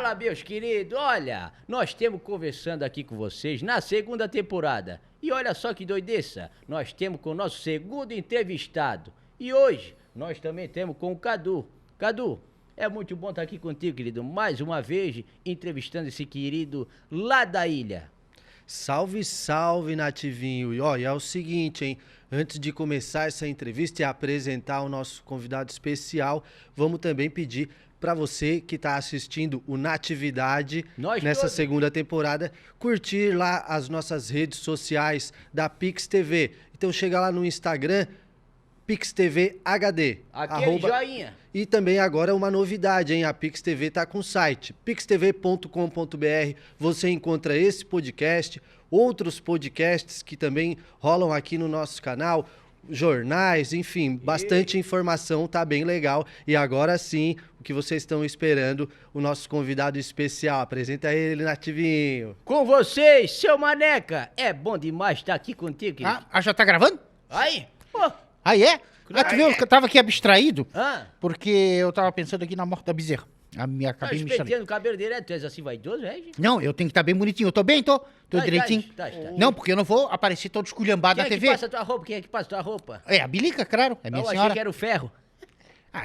Fala, meus queridos, olha, nós temos conversando aqui com vocês na segunda temporada. E olha só que doideça, nós temos com o nosso segundo entrevistado. E hoje, nós também temos com o Cadu. Cadu, é muito bom estar aqui contigo, querido, mais uma vez entrevistando esse querido lá da ilha. Salve, salve, Nativinho. E olha, é o seguinte, hein? Antes de começar essa entrevista e apresentar o nosso convidado especial, vamos também pedir para você que está assistindo o Natividade nessa segunda temporada, curtir lá as nossas redes sociais da Pix TV. Então chega lá no Instagram, Pix TV HD. Aquele joinha. E também agora uma novidade, hein? A Pix TV tá com o site pixtv.com.br. Você encontra esse podcast, outros podcasts que também rolam aqui no nosso canal, jornais, enfim, bastante informação, tá bem legal. E agora sim, o que vocês estão esperando, o nosso convidado especial. Apresenta ele, Nativinho. Com vocês, seu Maneca. É bom demais estar aqui contigo, querido. Já tá gravando? Aí, pô. Aí é? Tu viu que eu tava aqui abstraído? Ah. Porque eu tava pensando aqui na morte da bezerra. Acabei me penteando o cabelo direto, tu és assim vaidoso, é? Não, eu tenho que estar bem bonitinho. Eu tô bem, tô direitinho. Tá. Não, porque eu não vou aparecer todo esculhambado na TV. Quem é que passa tua roupa? Quem é que passa tua roupa? É, a Bilica, claro. É minha Eu senhora. achei que era o Ferro.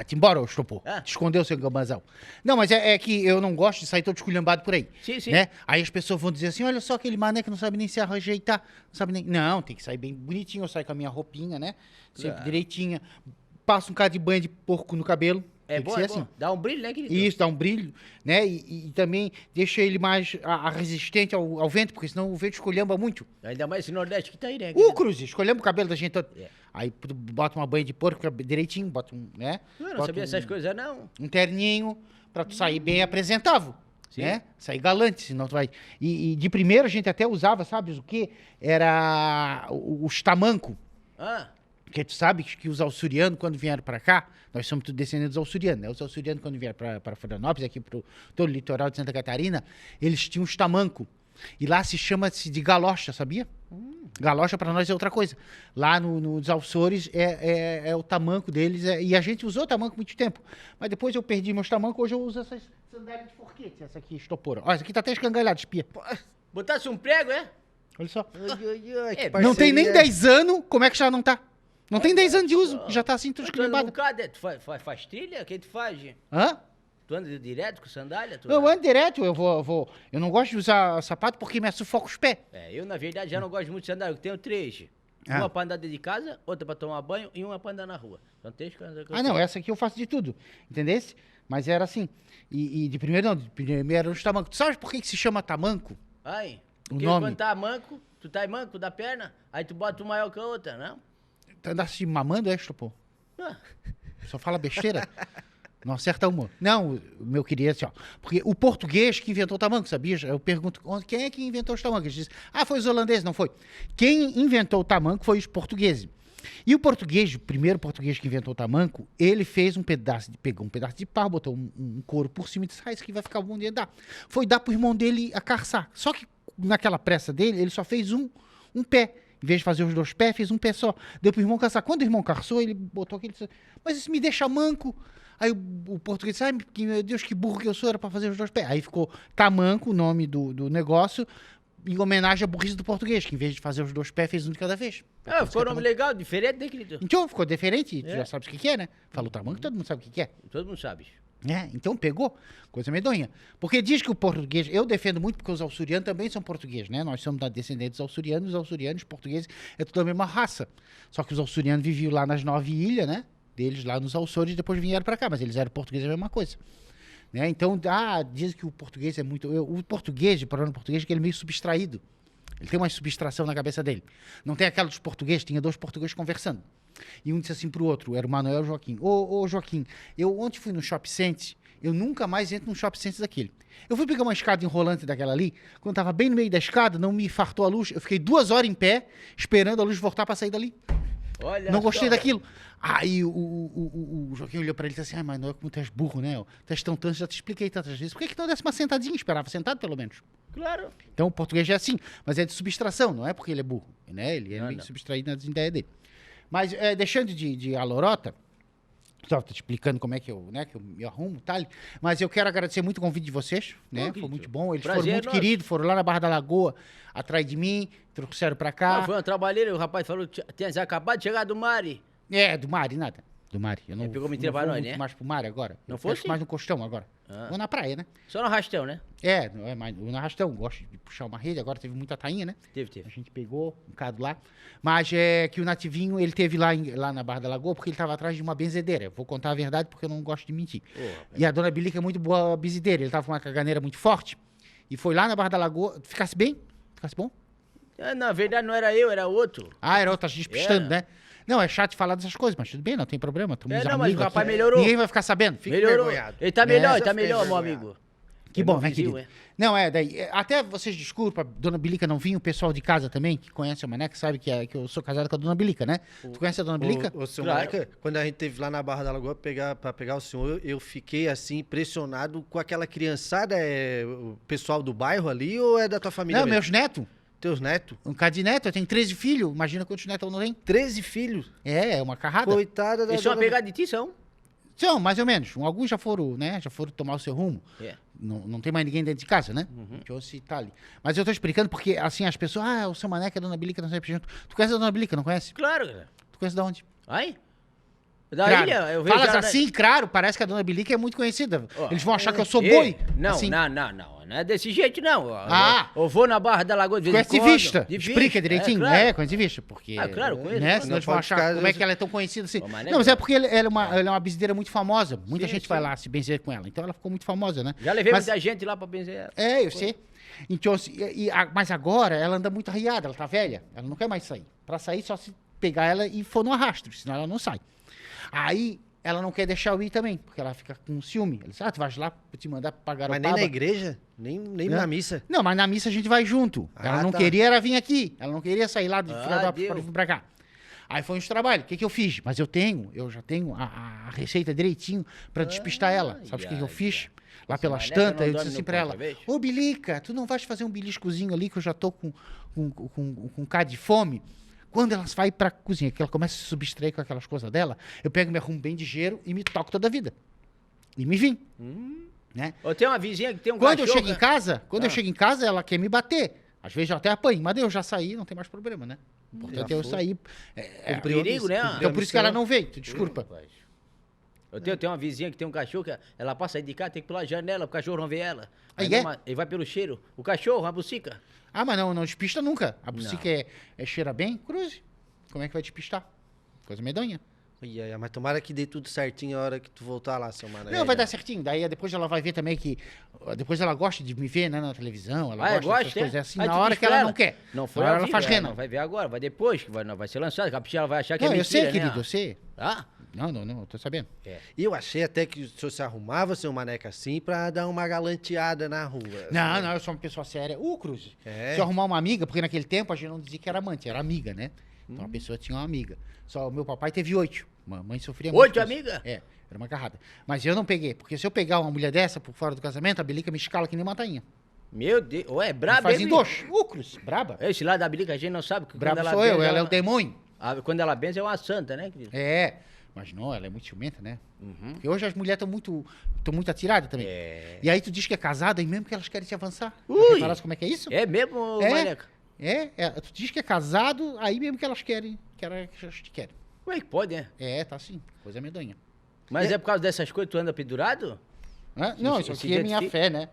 Te embora, ô estopor. Te escondeu, seu gambazão. Não, mas é que eu não gosto de sair todo esculhambado por aí. Sim. Né? Aí as pessoas vão dizer assim, olha só aquele mané que não sabe nem se ajeitar. Não sabe nem... Não, tem que sair bem bonitinho. Eu saio com a minha roupinha, né? Sempre direitinha. Passo um cara de banho de porco no cabelo. É tem bom, que ser é bom. assim. Dá um brilho, né, querido? Isso, dá um brilho, né? E também deixa ele mais resistente ao vento, porque senão o vento escolhamba muito. Ainda mais esse Nordeste que tá aí, né? Cruz, escolhemos o cabelo da gente todo. Aí bota uma banha de porco direitinho, bota um, né? Eu não sabia essas coisas, não. Um terninho, pra tu sair bem apresentável. Sim. Né? Sair galante, senão tu vai... E de primeiro a gente até usava, sabes o quê? Era os tamanco. Porque tu sabe que os alçurianos, quando vieram pra cá, nós somos tudo descendentes dos alçurianos, né? Os alçurianos, quando vieram pra Florianópolis, aqui pro todo o litoral de Santa Catarina, eles tinham os tamanco. E lá se chama-se de galocha, sabia? Galocha pra nós é outra coisa. Lá nos Açores é o tamanco deles, e a gente usou tamanco muito tempo. Mas depois eu perdi meus tamancos, hoje eu uso essas sandálias de forquete, essa aqui, estopora. Ó, essa aqui tá até escangalhada, espia. Botasse um prego, é? Olha só. Não tem nem 10 anos, como é que já não tá? Não tem 10 anos de uso, já tá assim, tudo esculhambado. Tu faz trilha? Quem tu faz? Hã? Tu anda direto com sandália? Eu ando direto, eu vou. Eu não gosto de usar sapato porque me sufoca os pés. Eu, na verdade, já não gosto muito de sandália. Eu tenho 3. Uma pra andar dentro de casa, outra pra tomar banho e uma pra andar na rua. Então, 3 coisas que eu não, essa aqui eu faço de tudo, entendesse? Mas era assim. E de primeiro não, de primeiro era os tamancos. Tu sabe por que se chama tamanco? Porque quando tá manco, tu tá manco da perna, aí tu bota um maior que a outra, não? Tu andasse mamando, pô? Só fala besteira. Não acerta uma. Não, meu querido, assim, ó. Porque o português que inventou o tamanco, sabia? Eu pergunto, quem é que inventou os tamancos? Eles dizem, foi os holandeses, não foi. Quem inventou o tamanco foi os portugueses. E o português, o primeiro português que inventou o tamanco, ele fez pegou um pedaço de pau, botou um couro por cima e disse, isso aqui vai ficar bom de dar. Foi dar pro irmão dele a carçar. Só que naquela pressa dele, ele só fez um pé. Em vez de fazer os 2 pés, fez um pé só. Deu pro irmão caçar. Quando o irmão caçou, ele botou aquele... Mas isso me deixa manco. Aí o português disse, meu Deus, que burro que eu sou, era pra fazer os 2 pés. Aí ficou tamanco, o nome do negócio, em homenagem à burrice do português, que em vez de fazer os 2 pés, fez um de cada vez. Ficou um nome legal, diferente, né, querido? Então, ficou diferente. Tu já sabes o que é, né? Falou tamanco, todo mundo sabe o que é. Todo mundo sabe. Então pegou, coisa medonha. Porque diz que o português, eu defendo muito porque os alçurianos também são portugueses, né? Nós somos descendentes alçurianos, os alçurianos, os portugueses, é tudo a mesma raça. Só que os alçurianos viviam lá nas 9 ilhas, né? Deles lá nos Açores, depois vieram para cá, mas eles eram portugueses, é a mesma coisa. Né? Então, diz que o português é muito... O português, o problema do português é que ele é meio subtraído. Ele tem uma subtração na cabeça dele. Não tem aquela dos portugueses, tinha 2 portugueses conversando. E um disse assim pro outro, era o Manuel e o Joaquim. Ô Joaquim, eu ontem fui no Shopping Center, eu nunca mais entro num Shopping Center daquele. Eu fui pegar uma escada enrolante daquela ali, quando tava bem no meio da escada, não me fartou a luz, eu fiquei 2 horas em pé, esperando a luz voltar para sair dali. Olha não gostei daquilo. Aí o Joaquim olhou pra ele e disse assim, Manuel, como tu és burro, né? Tu és tão tanto, já te expliquei tantas vezes. Por que não desse uma sentadinha? Esperava sentado, pelo menos. Claro. Então o português é assim, mas é de subtração, não é porque ele é burro, né? Ele é meio subtraído nas ideias dele. Mas deixando de alorota, Estava te explicando como é que eu, né, que eu me arrumo e tal. Mas eu quero agradecer muito o convite de vocês, né? Foi muito bom. Eles Prazer foram muito é nosso. queridos, foram lá na Barra da Lagoa, atrás de mim, trouxeram pra cá. Foi uma trabalheira, o rapaz falou que tinha acabado de chegar do Mari. É, do Mari, nada. Do Mari. Eu não, pegou mentira não pra vou nós, muito né? mais pro Mari agora. Não Eu foi, pesco sim? mais no costão agora. Ah. Vou na praia, né? Só no arrastão, né? É, não é mais no arrastão. Gosto de puxar uma rede. Agora teve muita tainha, né? A Teve. gente pegou um bocado lá. Mas é que o Nativinho, ele teve lá, lá na Barra da Lagoa porque ele estava atrás de uma benzedeira. Eu vou contar a verdade porque eu não gosto de mentir. E a dona Bilica é muito boa benzedeira. Ele estava com uma caganeira muito forte. E foi lá na Barra da Lagoa. Ficasse bem? Ficasse bom? Na verdade, não era eu, era outro. Ah, era outra despistando, É. né? Não, é chato falar dessas coisas, mas tudo bem, não tem problema. Tamo uns Não, mas o amigos rapaz aqui. melhorou. Ninguém vai ficar sabendo. Fica Melhorou. envergonhado. Ele tá melhor, É, ele tá eu fiquei melhor, meu envergonhado. amigo. Que É bom, meu né, vizinho, querido? Não, daí, até vocês desculpa, dona Bilica não vinha, o pessoal de casa também, que conhece a Maneca, sabe que eu sou casado com a dona Bilica, né? Tu conhece a dona Bilica? Ô, seu Claro. Maneca, quando a gente teve lá na Barra da Lagoa pra pegar o senhor, eu fiquei assim impressionado com aquela criançada, o pessoal do bairro ali ou é da tua família Não, mesmo? meus netos. Teus netos? Um cara de neto, eu tenho 13 filhos, imagina quantos netos eu não tenho. 13 filhos. É uma carrada. Coitada da Eles são dona- apegados de ti, são? São, mais ou menos. Alguns já foram, né? Já foram tomar o seu rumo. É. Não tem mais ninguém dentro de casa, né? Então, se tá ali. Mas eu tô explicando porque, assim, as pessoas... Ah, o seu Maneca, a dona Bilica, não sei junto. Tu conhece a dona Bilica, não conhece? Claro, cara. Tu conhece de onde? Aí? Da Claro. ilha, eu vejo Falas ela, né? assim, claro, parece que a dona Bilica é muito conhecida. Ó, Eles vão achar que eu sou Ei, boi. Não, assim. não é desse jeito, não. Ah. Eu vou na Barra da Lagoa de vez em Conhece quando. vista? De Explica vista, direitinho. claro. É, conhece vista. Porque, Ah, claro, conheço, né? claro. Senão Não eles vão pode achar ficar- como é que ela é tão conhecida assim. Ô, mas não é Não, mas é verdade. porque ela é uma benzedeira muito famosa. Muita Sim, gente sim. vai lá se benzer com ela. Então ela ficou muito famosa, né? Já levei Mas- muita gente lá pra benzer ela. É, eu sei. Então, assim, mas agora ela anda muito arriada, ela tá velha. Ela não quer mais sair. Pra sair, só se pegar ela e for no arrasto, senão ela não sai. Aí ela não quer deixar eu ir também, porque ela fica com ciúme. Ela diz, tu vais lá pra te mandar pra Mas Garopaba. nem na igreja? Nem Né? na missa? Não, mas na missa a gente vai junto. Ela Ah, não tá. queria era vir aqui. Ela não queria sair lá de Ah, Filadélfia deu. para vir pra cá. Aí foi uns trabalhos. O que eu fiz? Mas eu já tenho a receita direitinho pra despistar ela. Sabe o que eu fiz? Lá pelas Maneca tantas, não eu dorme disse assim no pra ponto, ela: é vez? Ô Bilica, tu não vais fazer um beliscozinho ali que eu já tô com cara de fome? Quando ela vai pra cozinha, que ela começa a se subtrair com aquelas coisas dela, eu pego, me arrumo bem de ligeiro e me toco toda a vida. E me vim. Né? Eu tenho uma vizinha que tem um Quando eu cachorro. chego em casa, Ah. eu chego em casa, ela quer me bater. Às vezes eu até apanho, mas daí eu já saí, não tem mais problema, né? O importante é eu foi. sair. Cumpriu a perigo, né? Então por isso que ela não veio, tu desculpa. Rapaz. Eu tenho uma vizinha que tem um cachorro que ela passa aí de cá, tem que pular a janela, o cachorro não vê ela. Aí Aí é? ele vai pelo cheiro. O cachorro, a bucica. Ah, mas não despista nunca. A bucica cheira bem, cruze. Como é que vai despistar? Coisa medonha. Mas tomara que dê tudo certinho a hora que tu voltar lá, seu Mané. Não, vai dar certinho. Daí depois ela vai ver também que. Depois ela gosta de me ver, né, na televisão. Ela Ah, gosta gosta, dessas coisas. É assim, Aí na tu hora diz que pra ela não quer. Não foi na hora ao ela vivo, faz rena. Não vai ver agora, vai depois, que vai ser lançado. Que a bicha ela vai achar que Não, é eu mentira, sei, querido, né? eu sei. Ah, Não, eu tô sabendo. E eu achei até que o senhor se arrumava, seu Maneca, assim, pra dar uma galanteada na rua. Não, eu sou uma pessoa séria. Cruz. É. Se eu arrumar uma amiga, porque naquele tempo a gente não dizia que era amante, era amiga, né? Então a pessoa tinha uma amiga. Só o meu papai teve 8. Mamãe sofria muito. 8 com isso. amigas? É, era uma carrada. Mas eu não peguei, porque se eu pegar uma mulher dessa por fora do casamento, a Belica me escala que nem uma tainha. meu Deus. Ué, Me braba, faz hein, em bicho? dois. Cruz, braba. Esse lado da bilica a gente não sabe. Que Braba quando sou eu, benze, ela é o demônio. Quando ela benze é uma santa, né, querido? É, mas não, ela é muito ciumenta, né? Uhum. Porque hoje as mulheres estão muito atiradas também. É. E aí tu diz que é casada e mesmo que elas querem se avançar. Ui. Reparasse como é que é isso? É mesmo, É. Maneca? Tu diz que é casado, aí mesmo que elas querem, que elas te querem. Como é que pode, né? Tá assim, coisa medonha. Mas é por causa dessas coisas que tu anda pendurado? Hã? Não, Isso- isso isso aqui é minha identifica- fé, né?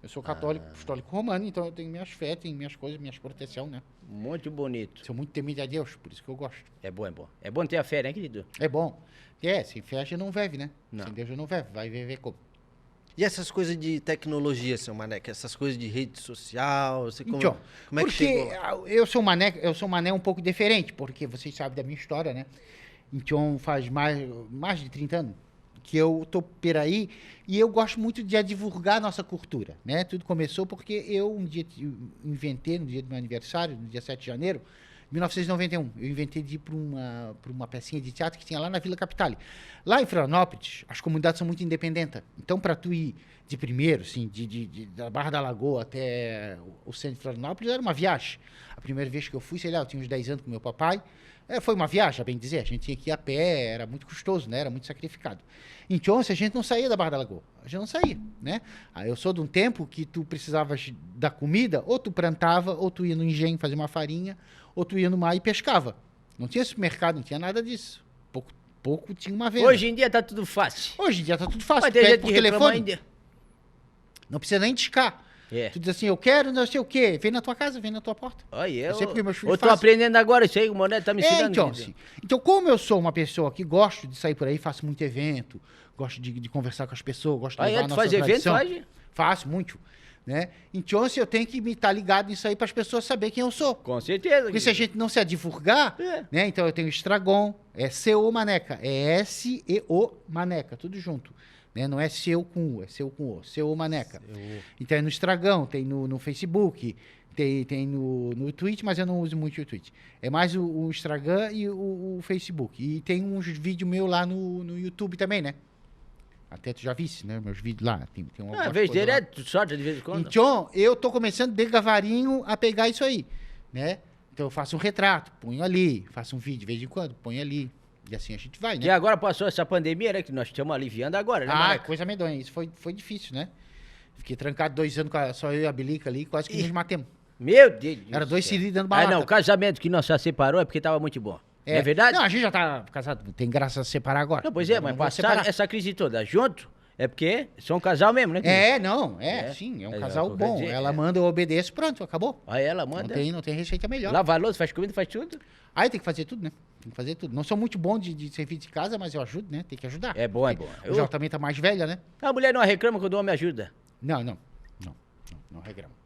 Eu sou católico, apostólico romano, então eu tenho minhas fé, tenho minhas coisas, minhas proteção, né? Muito bonito. Sou muito temido a Deus, por isso que eu gosto. É bom, é bom. É bom ter a fé, né, querido? É bom. Sem fé a gente não vive, né? Não. Sem Deus a gente não vive, vai viver como? E essas coisas de tecnologia, seu Maneca? Essas coisas de rede social, você como é que porque chegou lá? eu sou um mané um pouco diferente, porque vocês sabem da minha história, né? Então faz mais de 30 anos que eu tô por aí e eu gosto muito de divulgar a nossa cultura, né? Tudo começou porque eu um dia inventei, no dia do meu aniversário, no dia 7 de janeiro, 1991, eu inventei de ir para uma pecinha de teatro que tinha lá na Vila Capitale. Lá em Florianópolis, as comunidades são muito independentes. Então, para tu ir de primeiro, assim, da Barra da Lagoa até o centro de Florianópolis, era uma viagem. A primeira vez que eu fui, sei lá, eu tinha uns 10 anos com meu papai, Foi uma viagem, a bem dizer. A gente tinha que ir a pé, era muito custoso, né? Era muito sacrificado. Então, se a gente não saía da Barra da Lagoa, a gente não saía, né? Aí eu sou de um tempo que tu precisavas da comida, ou tu plantava, ou tu ia no engenho fazer uma farinha, ou tu ia no mar e pescava. Não tinha supermercado, não tinha nada disso. Pouco tinha uma venda. Hoje em dia tá tudo fácil. Hoje em dia tá tudo fácil. Mas Tu tem pede gente por que reclama telefone, ainda. não precisa nem discar. É. Tu diz assim, eu quero não sei o quê, vem na tua casa, vem na tua porta. Olha, Eu sei porque meus filhos eu tô fazem. aprendendo agora isso aí, o Moné tá me ensinando. Então, querido. assim, então, como eu sou uma pessoa que gosto de sair por aí, faço muito evento, gosto de conversar com as pessoas, gosto de levar a Tu nossa faz evento, tradição. faz? Faço, muito. Né? Então, assim, eu tenho que me estar ligado nisso aí para as pessoas saberem quem eu sou. Com certeza. Porque se a gente não se divulgar, né? Então eu tenho Estragon, é SEO Maneca, é S-E-O Maneca, tudo junto. Né? Não é SEO com U, é SEO com O, SEO Maneca. Então é no Estragão, tem no Facebook, tem no Twitch, mas eu não uso muito o Twitch. É mais o Instagram e o Facebook. E tem uns vídeos meus lá no YouTube também, né? Até tu já visse, né? Meus vídeos lá. Tem Às vezes direto, tu sorte de vez em quando. Então, eu tô começando devagarinho a pegar isso aí, né? Então eu faço um retrato, ponho ali, faço um vídeo de vez em quando, ponho ali. E assim a gente vai, né? E agora passou essa pandemia, né? Que nós estamos aliviando agora, né, Ah, Maneca? coisa medonha. Isso foi difícil, né? Fiquei trancado 2 anos só eu e a Bilica ali, quase que nos matemos. Meu Deus. Era 2 céu. cilindros dando Ah, balada. não, o casamento que nós já separou é porque tava muito bom. Não é verdade? Não, a gente já tá casado, tem graça a separar agora. Não, pois é, Não mas vou passar separar. essa crise toda junto é porque são um casal mesmo, né? querido? Sim, é um É, casal quer bom. dizer, Ela manda, eu obedeço, pronto, acabou. Aí ela Não manda. tem receita melhor. Lava a louça, faz comida, faz tudo. Aí tem que fazer tudo, né? Tem que fazer tudo. Não sou muito bom de serviço de casa, mas eu ajudo, né? Tem que ajudar. É bom, é bom. O João também tá mais velha, né? A mulher não reclama quando o homem ajuda. Não reclama.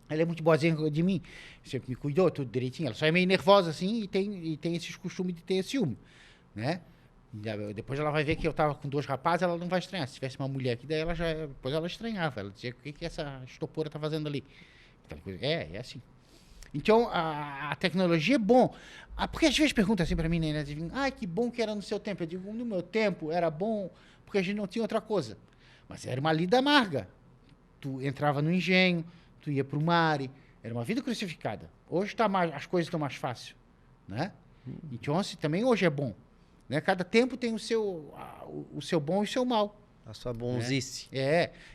Ela é muito boazinha de mim. Sempre me cuidou, tudo direitinho. Ela só é meio nervosa, assim, e tem esses costumes de ter ciúme, né? Depois ela vai ver que eu tava com 2 rapazes, ela não vai estranhar. Se tivesse uma mulher aqui, daí depois ela estranhava. Ela dizia, o que essa estopora tá fazendo ali? É assim. Então, a tecnologia é bom. Porque às vezes perguntam assim pra mim, né? Que bom que era no seu tempo. Eu digo, no meu tempo era bom porque a gente não tinha outra coisa. Mas era uma lida amarga. Tu entrava no engenho, tu ia pro mar, era uma vida crucificada. Hoje as coisas estão mais fáceis, né? Então, assim, também hoje é bom. Né? Cada tempo tem o seu bom e o seu mal. A sua bonzice.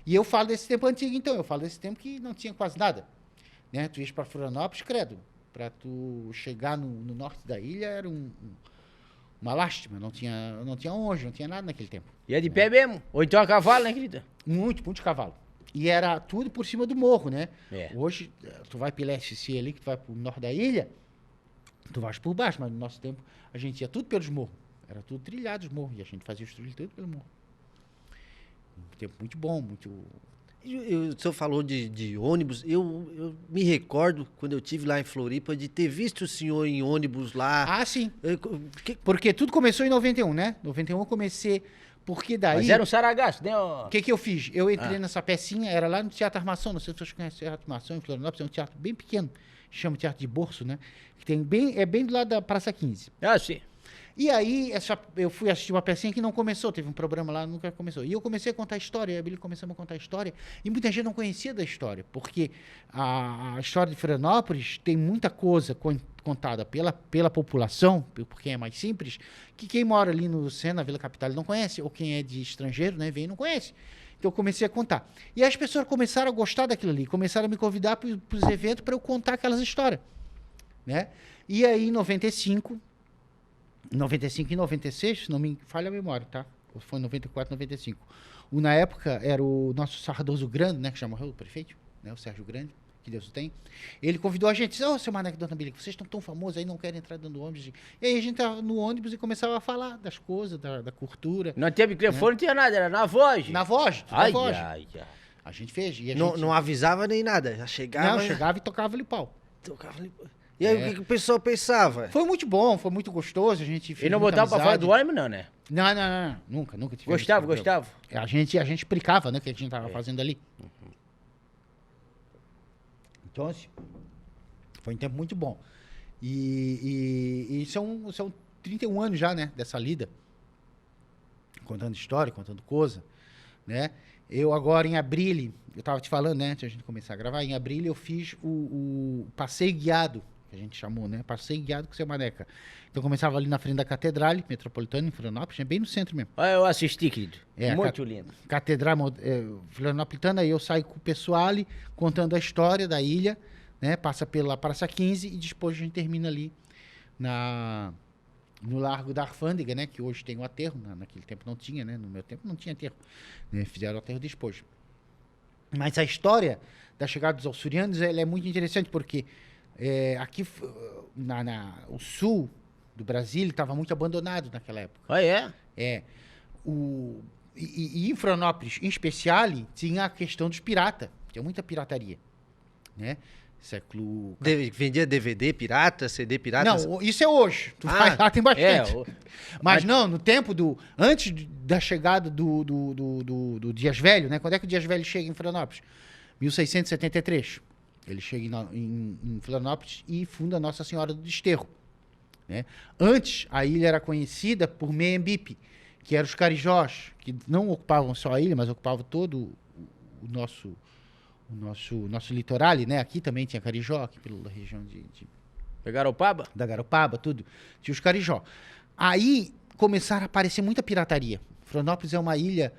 E eu falo desse tempo antigo, então. Eu falo desse tempo que não tinha quase nada. Né? Tu ias para Florianópolis, credo. Para tu chegar no norte da ilha era uma lástima. Não tinha onde, não tinha nada naquele tempo. E é de pé mesmo. Ou então a cavalo, né, querida? Muito cavalo. E era tudo por cima do morro, né? É. Hoje, tu vai pela SC ali, que tu vai pro norte da ilha, tu vais por baixo, mas no nosso tempo a gente ia tudo pelos morros. Era tudo trilhado os morros, e a gente fazia os trilhos tudo pelo morro. Um tempo muito bom, muito... O senhor falou de ônibus, eu me recordo, quando eu estive lá em Floripa, de ter visto o senhor em ônibus lá. Ah, sim. Porque tudo começou em 91, né? 91 eu comecei... Porque daí... Mas era um saragaço, né? O que eu fiz? Eu entrei nessa pecinha, era lá no Teatro Armação, não sei se vocês conhecem o Teatro Armação em Florianópolis, é um teatro bem pequeno, chama Teatro de Borço, né? Que é bem do lado da Praça 15. Ah, sim. E aí, eu fui assistir uma pecinha que não começou, teve um programa lá, nunca começou. E eu comecei a contar a história, a Billy começamos a contar a história, e muita gente não conhecia da história, porque a história de Florianópolis tem muita coisa contada pela população, por quem é mais simples, que quem mora ali no centro, na Vila Capital, não conhece, ou quem é de estrangeiro, né, vem e não conhece. Então eu comecei a contar. E as pessoas começaram a gostar daquilo ali, começaram a me convidar para os eventos para eu contar aquelas histórias, né? E aí, em 95 e 96, se não me falha a memória, tá? Ou foi em 94, 95. Na época, era o nosso Sardoso Grande, né? Que já morreu, o prefeito, né? O Sérgio Grande, que Deus o tem. Ele convidou a gente, disse, seu Maneca e Dona Billy, vocês estão tão famosos aí, não querem entrar dentro do ônibus. E aí a gente tava no ônibus e começava a falar das coisas, da cultura. Não teve microfone, não tinha nada, era na voz. Na voz, Ai, na voz. ai. A gente fez. E a Não, gente... não avisava nem nada, já chegava... Não, chegava e tocava ali pau. Tocava ali... E aí, o que o pessoal pensava? Foi muito bom, foi muito gostoso, a gente fez E não muita botava pra fora amizade. do ônibus, não, né? Não, nunca tivemos. Gostava. A gente explicava, né, o que a gente tava fazendo ali. Então, assim, foi um tempo muito bom. E são 31 anos já, né, dessa lida. Contando história, contando coisa, né? Eu agora, em abril, eu tava te falando, né, antes de a gente começar a gravar, em abril eu fiz o passeio guiado, que que a gente chamou, né? Passeio guiado com o seu Maneca. Então começava ali na frente da Catedral Metropolitana, em Florianópolis, bem no centro mesmo. Olha, eu assisti, querido. É, Muito lindo. Catedral Florianopolitana, aí eu saio com o pessoal ali, contando a história da ilha, né? Passa pela Praça 15 e depois a gente termina ali no Largo da Alfândega, né? Que hoje tem o aterro, naquele tempo não tinha, né? No meu tempo não tinha aterro, né? Fizeram o aterro depois. Mas a história da chegada dos açorianos, ela é muito interessante, porque aqui, o sul do Brasil estava muito abandonado naquela época. Ah, é? E em Florianópolis, em especial, tinha a questão dos piratas. Tinha muita pirataria, né? Século... Vendia DVD pirata, CD pirata? Não, isso é hoje. Tu vai lá, tem bastante. Mas não, no tempo antes da chegada do Dias Velho, né? Quando é que o Dias Velho chega em Florianópolis? 1673. Ele chega em Florianópolis e funda Nossa Senhora do Desterro, né? Antes, a ilha era conhecida por Meembipe, que eram os carijós, que não ocupavam só a ilha, mas ocupavam todo o nosso litoral, né? Aqui também tinha carijó, aqui pela região Da Garopaba? Da Garopaba, tudo. Tinha os carijó. Aí começaram a aparecer muita pirataria. Florianópolis é uma ilha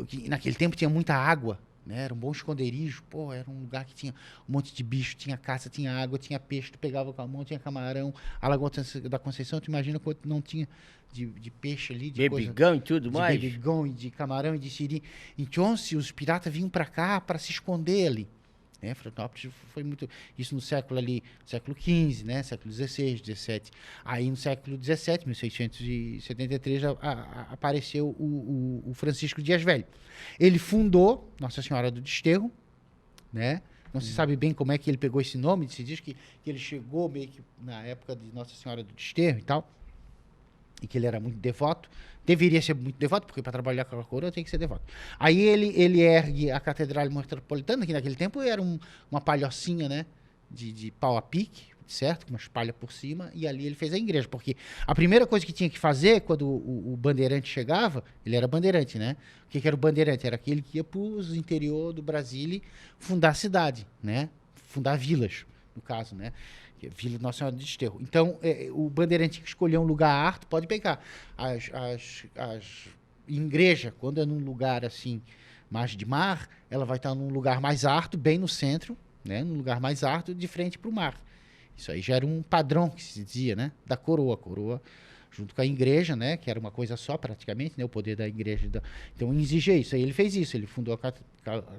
que naquele tempo tinha muita água, né? Era um bom esconderijo. Pô, era um lugar que tinha um monte de bicho, tinha caça, tinha água, tinha peixe, tu pegava com a mão, tinha camarão. A Lagoa da Conceição, tu imagina quanto não tinha de peixe ali, de bebigão e tudo mais. De bebigão e de camarão e de siri. Então, se os piratas vinham para cá para se esconder ali, né? Florianópolis foi muito... Isso no século XV, né? Século XVI, XVII. Aí no século XVII, 1673, apareceu o Francisco Dias Velho. Ele fundou Nossa Senhora do Desterro, né? Não se sabe bem como é que ele pegou esse nome. Se diz que ele chegou meio que na época de Nossa Senhora do Desterro e tal, e que ele era muito devoto. Deveria ser muito devoto, porque para trabalhar com a coroa tem que ser devoto. Aí ele ergue a Catedral Metropolitana, que naquele tempo era uma palhocinha, né? De pau a pique, certo? Com umas palhas por cima, e ali ele fez a igreja. Porque a primeira coisa que tinha que fazer, quando o bandeirante chegava, ele era bandeirante, né? O que era o bandeirante? Era aquele que ia para os interior do Brasil fundar a cidade, né? Fundar vilas, no caso, né? Vila Nossa Senhora do Desterro. Então, o bandeirante tinha que escolher um lugar harto, pode pegar. As igreja, quando é num lugar assim, mais de mar, ela vai estar num lugar mais harto, bem no centro, né? Num lugar mais harto, de frente para o mar. Isso aí já era um padrão que se dizia, né? Da coroa. A coroa junto com a igreja, né? Que era uma coisa só praticamente, né? O poder da igreja. Então, exigia isso. Aí ele fez isso. Ele fundou a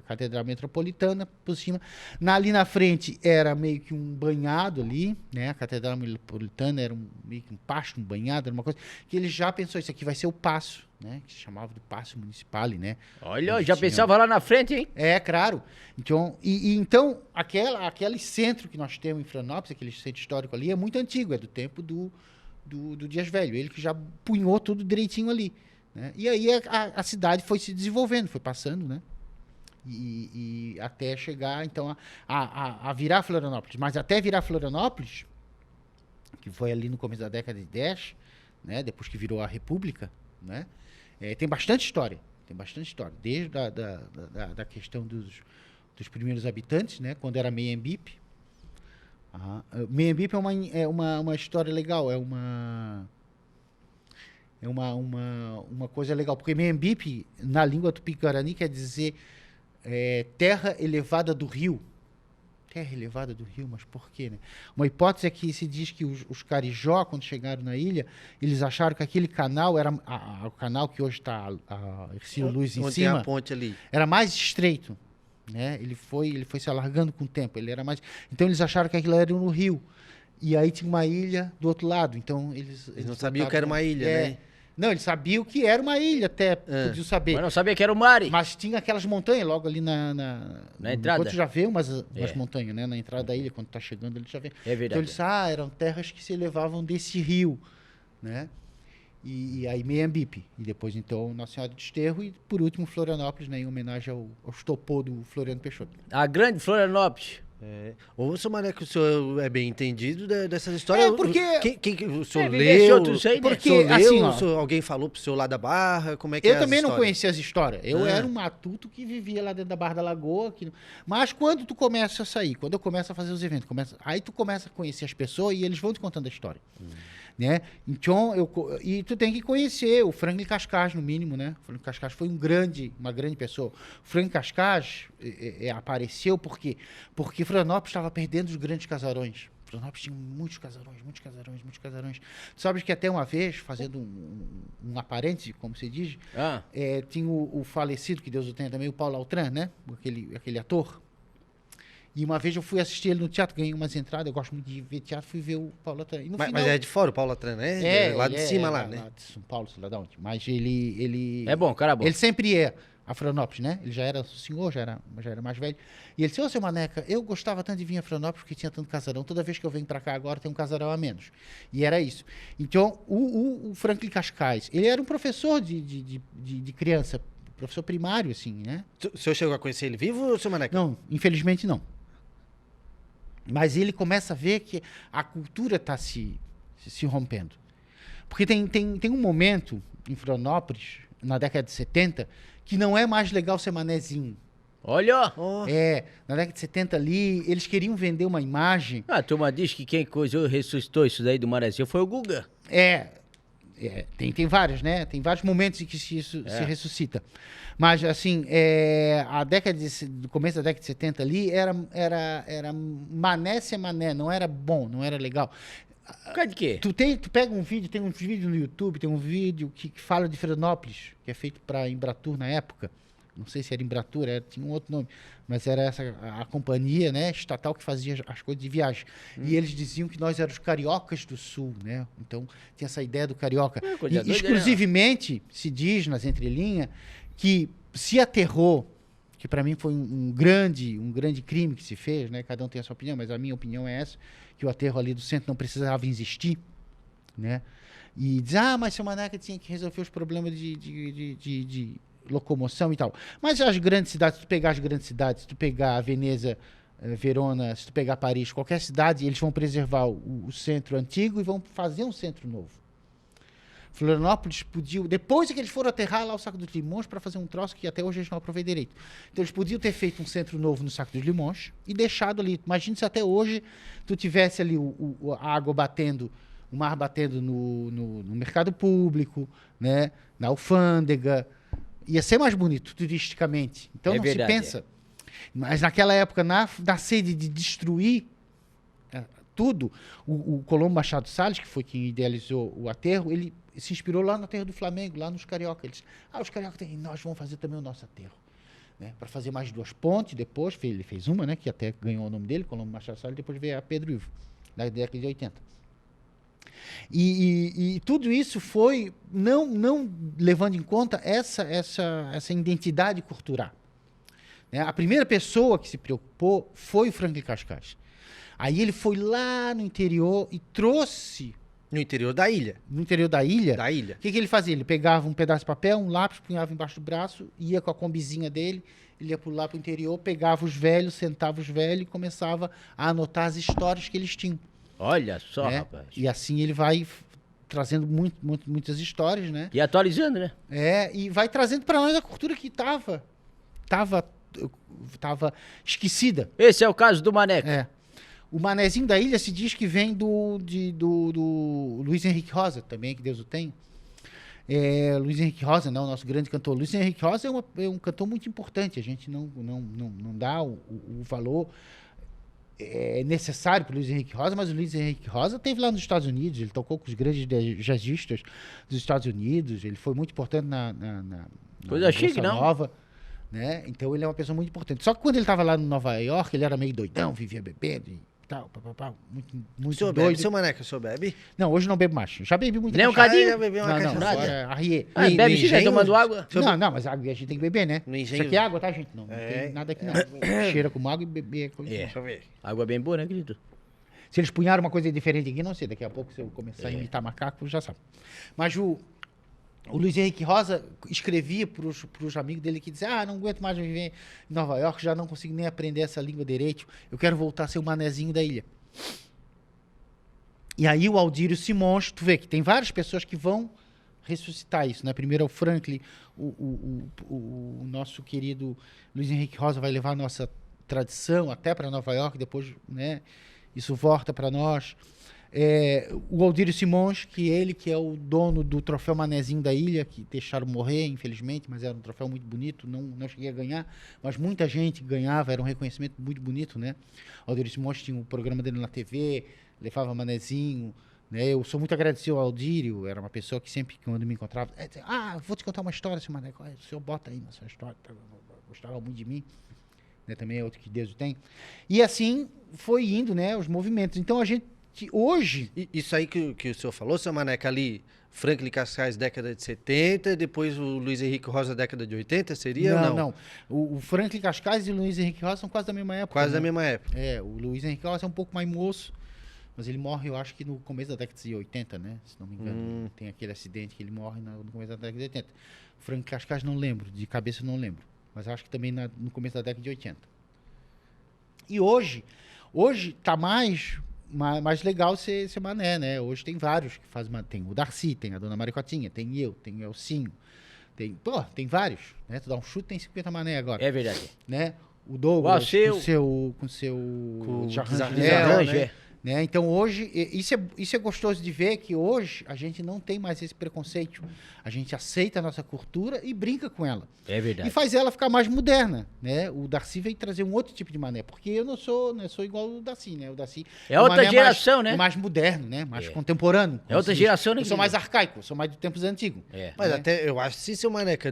Catedral Metropolitana por cima. Ali na frente era meio que um banhado ali, né? A Catedral Metropolitana era meio que um pasto, um banhado, era uma coisa que ele já pensou, isso aqui vai ser o paço, né? Que se chamava de Paço Municipal, né? Olha, já pensava lá na frente, hein? É, claro. Então, então aquele centro que nós temos em Florianópolis, aquele centro histórico ali, é muito antigo, é do tempo do Dias Velho, ele que já punhou tudo direitinho ali, né? E aí a cidade foi se desenvolvendo, foi passando, né? E até chegar, então, a virar Florianópolis. Mas até virar Florianópolis, que foi ali no começo da década de 10, né? Depois que virou a República, né? Tem bastante história, desde da questão dos primeiros habitantes, né? Quando era Meembipe. Meembipe é uma história legal, é uma coisa legal, porque Meembipe, na língua tupi-guarani, quer dizer terra elevada do rio. Terra elevada do rio, mas por quê, né? Uma hipótese é que se diz que os carijó, quando chegaram na ilha, eles acharam que aquele canal era o canal que hoje está a Ercílio Luz em Onde cima, tem a ponte ali. era mais estreito, né? Ele foi se alargando com o tempo, ele era mais... Então eles acharam que aquilo era no rio. E aí tinha uma ilha do outro lado, então eles não sabiam que era uma ilha, né? Não, eles sabiam que era uma ilha, até podiam saber. Mas não sabia que era o mar. Mas tinha aquelas montanhas logo ali na entrada. Quando tu já vê umas montanhas, né? Na entrada da ilha, quando tá chegando, ele já vê. É verdade. Então eles eram terras que se elevavam desse rio, né? E aí Meembipe. E depois, então, Nossa Senhora do Desterro. E, por último, Florianópolis, né? Em homenagem aos topô do Floriano Peixoto. A grande Florianópolis. Ô, seu Maneco, o senhor é bem entendido dessas histórias? Porque... O senhor vivenciou leu? tudo isso aí, né? Porque, O senhor leu? assim, ó, O senhor- alguém falou pro senhor lá da Barra? Como é que é eu as também não histórias? conhecia as histórias. Eu Ah. era um matuto que vivia lá dentro da Barra da Lagoa. Mas quando tu começa a sair, quando eu começo a fazer os eventos, aí tu começa a conhecer as pessoas e eles vão te contando a história. Né? Então, e tu tem que conhecer o Franklin Cascais, no mínimo, né? O Franklin Cascais foi uma grande pessoa. O Franklin Cascais apareceu porque Florianópolis estava perdendo os grandes casarões. Florianópolis tinha muitos casarões, muitos casarões, muitos casarões. Tu sabes que até uma vez, fazendo um aparente, como se diz, tinha o falecido, que Deus o tenha também, o Paulo Altran, né? Aquele ator. E uma vez eu fui assistir ele no teatro, ganhei umas entradas, eu gosto muito de ver teatro, fui ver o Paulo Altran. Mas é de fora o Paulo Altran, né? Lá de cima, lá, né? Lá de São Paulo, sei lá de onde. Mas ele... É bom, cara bom. Ele sempre a Florianópolis, né? Ele já era senhor, já era mais velho. E ele disse, ô, seu Maneca, eu gostava tanto de vir a Florianópolis porque tinha tanto casarão. Toda vez que eu venho pra cá agora tem um casarão a menos. E era isso. Então, o Franklin Cascais, ele era um professor de criança, professor primário, assim, né? O senhor chegou a conhecer ele vivo, seu Maneco? Não, infelizmente não. Mas ele começa a ver que a cultura está se rompendo. Porque tem um momento em Florianópolis, na década de 70, que não é mais legal ser manezinho. Olha! Oh. Na década de 70 ali, eles queriam vender uma imagem. A turma diz que quem ressuscitou isso daí do Manezinho foi o Guga. Tem vários, né? Tem vários momentos em que isso se ressuscita. Mas, assim, do começo da década de 70 ali, era mané ser mané, não era bom, não era legal. Por causa de quê? Tu pega um vídeo, tem um vídeo no YouTube, tem um vídeo que fala de Florianópolis, que é feito para Embratur na época. Não sei se era Embratur, tinha um outro nome, mas era essa a companhia, né, estatal que fazia as coisas de viagem. E eles diziam que nós éramos cariocas do Sul, né? Então tinha essa ideia do carioca. E exclusivamente se diz nas entrelinhas que se aterrou, que para mim foi um grande crime que se fez, né? Cada um tem a sua opinião, mas a minha opinião é essa, que o aterro ali do centro não precisava existir, né? E diz, mas seu Maneca tinha que resolver os problemas de locomoção e tal. Mas as grandes cidades, se tu pegar as grandes cidades, se tu pegar a Veneza, Verona, se tu pegar Paris, qualquer cidade, eles vão preservar o centro antigo e vão fazer um centro novo. Florianópolis podiam, depois que eles foram aterrar lá o Saco dos Limões para fazer um troço que até hoje eles não aproveitam direito. Então eles podiam ter feito um centro novo no Saco dos Limões e deixado ali. Imagina se até hoje tu tivesse ali a água batendo, o mar batendo no mercado público, né, na alfândega. Ia ser mais bonito turisticamente. Então não verdade, se pensa. Mas naquela época, na sede de destruir tudo, o Colombo Machado Salles, que foi quem idealizou o aterro, ele se inspirou lá no aterro do Flamengo, lá nos Carioca. Ele disse, os Carioca nós vamos fazer também o nosso aterro. Né? Para fazer mais 2 pontes, depois ele fez uma, né, que até ganhou o nome dele, Colombo Machado Salles, depois veio a Pedro Ivo, na década de 80. E tudo isso foi não levando em conta essa identidade cultural. Né? A primeira pessoa que se preocupou foi o Franklin Cascais. Aí ele foi lá no interior e trouxe... No interior da ilha? No interior da ilha. Da ilha. O que ele fazia? Ele pegava um pedaço de papel, um lápis, punhava embaixo do braço, ia com a combizinha dele, ele ia lá para o interior, pegava os velhos, sentava os velhos e começava a anotar as histórias que eles tinham. Olha só, né? Rapaz. E assim ele vai trazendo muitas histórias, né? E atualizando, né? E vai trazendo para nós a cultura que estava esquecida. Esse é o caso do Maneco. O Manezinho da Ilha se diz que vem do Luiz Henrique Rosa, também, que Deus o tenha. Luiz Henrique Rosa, não, nosso grande cantor. Luiz Henrique Rosa é um cantor muito importante, a gente não dá o valor necessário para o Luiz Henrique Rosa, mas o Luiz Henrique Rosa esteve lá nos Estados Unidos, ele tocou com os grandes jazzistas dos Estados Unidos, ele foi muito importante na Coisa chique, não? Nova. Né? Então ele é uma pessoa muito importante. Só que quando ele estava lá no Nova York, ele era meio doidão, vivia bebendo e tal, muito senhor doido. Bebe, seu Maneca, o senhor bebe? Não, hoje não bebo mais. Já bebi muito. Nem um cadinho? Já bebi uma cachaça. Não, agora arriê. Bebe sim, tomando água? Não, mas água a gente tem que beber, né? Isso aqui é água, tá, gente? Não tem nada aqui não. Cheira como água e beber. Deixa eu ver. Água bem boa, né, querido? Se eles punharam uma coisa diferente aqui, não sei. Daqui a pouco, se eu começar a imitar macaco, já sabe. Mas O Luiz Henrique Rosa escrevia para os amigos dele que dizia, não aguento mais viver em Nova York, já não consigo nem aprender essa língua direito, eu quero voltar a ser o manezinho da ilha. E aí o Aldírio Simões, tu vê que tem várias pessoas que vão ressuscitar isso, né? Primeiro é o Franklin, o nosso querido Luiz Henrique Rosa vai levar a nossa tradição até para Nova York, depois, né, isso volta para nós. O Aldírio Simões, que é o dono do troféu Manezinho da ilha, que deixaram morrer, infelizmente, mas era um troféu muito bonito, não cheguei a ganhar, mas muita gente ganhava, era um reconhecimento muito bonito, né? O Aldírio Simões tinha um programa dele na TV, levava Manezinho, né? Eu sou muito agradecido ao Aldírio, era uma pessoa que sempre, quando me encontrava, vou te contar uma história, seu Mané, o senhor bota aí na sua história, gostava muito de mim, né? Também é outro que Deus tem. E assim foi indo, né, os movimentos. Então a gente hoje... Isso aí que o senhor falou, seu Maneca, ali, Franklin Cascais, década de 70, depois o Luiz Henrique Rosa, década de 80, seria ou não? Não. O Franklin Cascais e o Luiz Henrique Rosa são quase da mesma época. Quase né? da mesma época. O Luiz Henrique Rosa é um pouco mais moço, mas ele morre, eu acho que no começo da década de 80, né? Se não me engano. Tem aquele acidente que ele morre no começo da década de 80. O Franklin Cascais não lembro, de cabeça não lembro. Mas acho que também no começo da década de 80. E hoje tá mais legal ser Mané, né? Hoje tem vários que fazem. Tem o Darcy, tem a Dona Maricotinha, tem eu, tem o Elcinho, tem vários, né? Tu dá um chute, tem 50 Mané agora. É verdade. Né? O Douglas, com o com Rangel, né? Então hoje, isso é gostoso de ver que hoje a gente não tem mais esse preconceito. A gente aceita a nossa cultura e brinca com ela. É verdade. E faz ela ficar mais moderna, né? O Darcy veio trazer um outro tipo de mané, porque eu não sou igual o Darcy, né? O Darcy é outra geração, né? Mais moderno, né? Mais contemporâneo. É outra geração, né? Eu sou mais arcaico, eu sou mais de tempos antigos. Mas né? até, eu acho que, seu Maneca,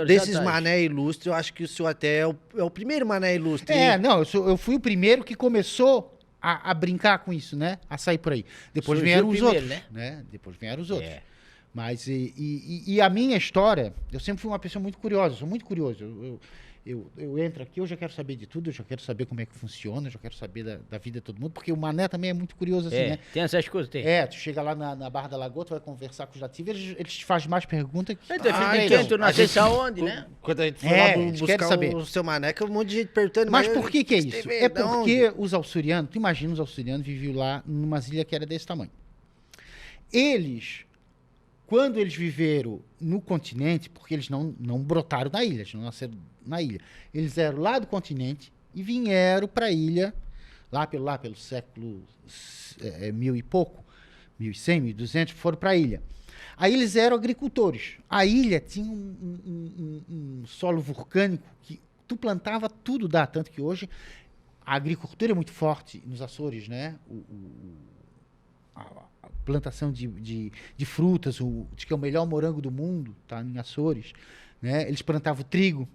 desses mané ilustres, eu acho que o senhor até é o primeiro mané ilustre. Eu fui o primeiro que começou a brincar com isso, né? A sair por aí. Depois vieram os outros, né? Depois vieram os outros. Mas, e a minha história, eu sempre fui uma pessoa muito curiosa, eu sou muito curioso. Eu entro aqui, eu já quero saber de tudo, eu já quero saber como é que funciona, eu já quero saber da vida de todo mundo, porque o Mané também é muito curioso assim, né? Tem essas coisas, tem. Tu chega lá na Barra da Lagoa, tu vai conversar com os nativos, eles te fazem mais perguntas que... Tu não sei aonde, né? Quando a gente foi lá buscar saber. o seu Maneca, um monte de gente perguntando... Mas por que é isso? É porque os alçurianos, tu imagina os alçurianos viviam lá numa ilha que era desse tamanho. Quando eles viveram no continente, porque eles não brotaram na ilha, eles não nasceram na ilha. Eles eram lá do continente e vieram para a ilha, lá pelo século 1000 e pouco, 1100, 1200, foram para a ilha. Aí eles eram agricultores. A ilha tinha um solo vulcânico que tu plantava, tudo dá, tanto que hoje a agricultura é muito forte nos Açores, né? A plantação de frutas, diz que é o melhor morango do mundo, tá em Açores, né? Eles plantavam trigo,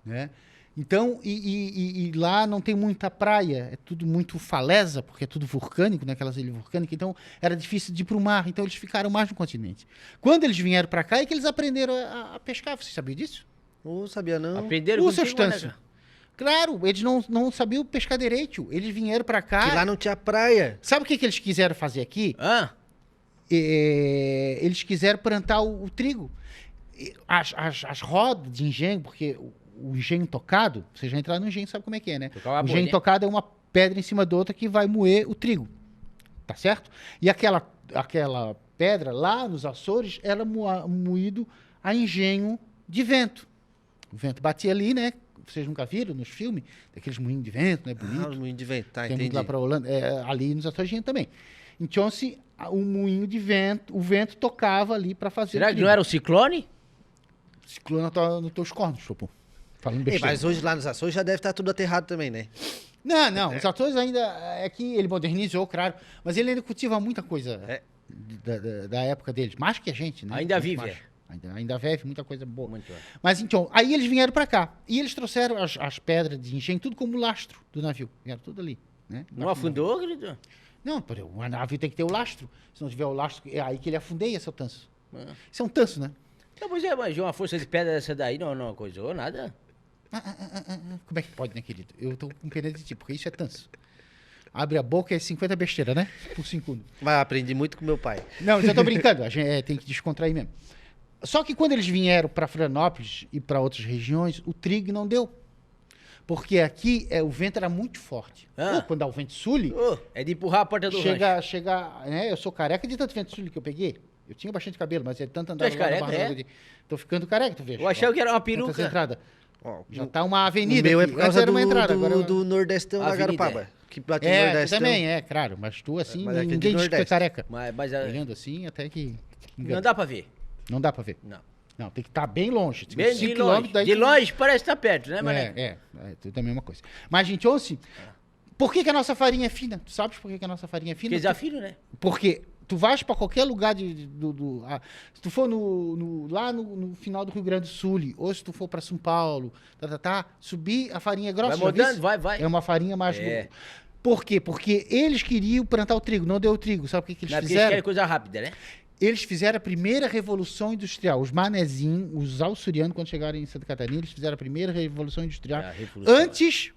né? Então, e lá não tem muita praia, é tudo muito faleza, porque é tudo vulcânico, né? Aquelas ilhas vulcânicas, então era difícil de ir para o mar, então eles ficaram mais no continente. Quando eles vieram para cá, é que eles aprenderam a pescar, você sabia disso? Não sabia não. Aprenderam com substância. Claro, eles não sabiam pescar direito. Eles vieram pra cá... Que lá não tinha praia. Sabe o que eles quiseram fazer aqui? Eles quiseram plantar o trigo. As rodas de engenho, porque o engenho tocado, você já entrar no engenho sabe como é que é, né? O engenho tocado é uma pedra em cima da outra que vai moer o trigo. Tá certo? E aquela pedra lá nos Açores era moído a engenho de vento. O vento batia ali, né? Vocês nunca viram nos filmes? Daqueles moinhos de vento, né? Bonito. Os moinhos de vento, tá, tem entendi. Lá para Holanda, ali nos Açores também. Então, o moinho de vento, o vento tocava ali para fazer. Será que não era o ciclone? Ciclone nos teus cornos, Chopo. Falando besteira. Mas hoje lá nos Açores já deve estar tudo aterrado também, né? Não. Os Açores ainda... É que ele modernizou, claro. Mas ele ainda cultiva muita coisa da época deles. Mais que a gente, né? Ainda vive. Ainda vive muita coisa boa. Muito bom. Mas então, aí eles vieram para cá. E eles trouxeram as pedras de engenho, tudo como lastro do navio. Vieram tudo ali. Né? Não afundou, querido? Não, o navio tem que ter o lastro. Se não tiver o lastro, é aí que ele afundeia, seu tanso. Isso é um tanso, né? Não, pois mas uma força de pedra dessa daí não coisou nada. Como é que pode, né, querido? Eu tô com pena de ti, porque isso é tanso. Abre a boca, é 50 besteira, né? Por segundo. Mas aprendi muito com meu pai. Não, já tô brincando. A gente tem que descontrair mesmo. Só que quando eles vieram para Florianópolis e para outras regiões, o trigo não deu. Porque aqui o vento era muito forte. Quando dá o vento sul, É de empurrar a porta do rancho. eu sou careca de tanto vento sul que eu peguei. Eu tinha bastante cabelo, mas é tanto andar Tu és careca, Tô ficando careca, tu vê. Eu achei que era uma Essa peruca. entrada. Ó, Já tá uma avenida. o meu é aqui. por causa Antes era uma entrada, do, agora do Nordestão da Avenida, Garopaba. Que bate no tu Nordestão. também, claro. Mas tu assim, Mas aqui é de ninguém diz que tu é Nordeste. careca. Mas Olhando assim, até que... não dá pra ver. Não dá pra ver. Não. Não, tem que estar bem longe. Bem de longe. De longe parece estar perto, né, Mané? Tudo a mesma coisa. Mas, gente, ouça, por que a nossa farinha é fina? Tu sabes por que a nossa farinha é fina? Porque desafio, né? Porque tu vais para qualquer lugar se tu for lá no final do Rio Grande do Sul, ou se tu for para São Paulo, subir a farinha é grossa. Vai mudando, vai. É uma farinha mais... É. Por quê? Porque eles queriam plantar o trigo, não deu o trigo. Sabe o que eles Porque eles fizeram? querem coisa rápida, né? Eles fizeram a primeira revolução industrial. Os manezinhos, os alçurianos, quando chegaram em Santa Catarina, eles fizeram a primeira revolução industrial. Antes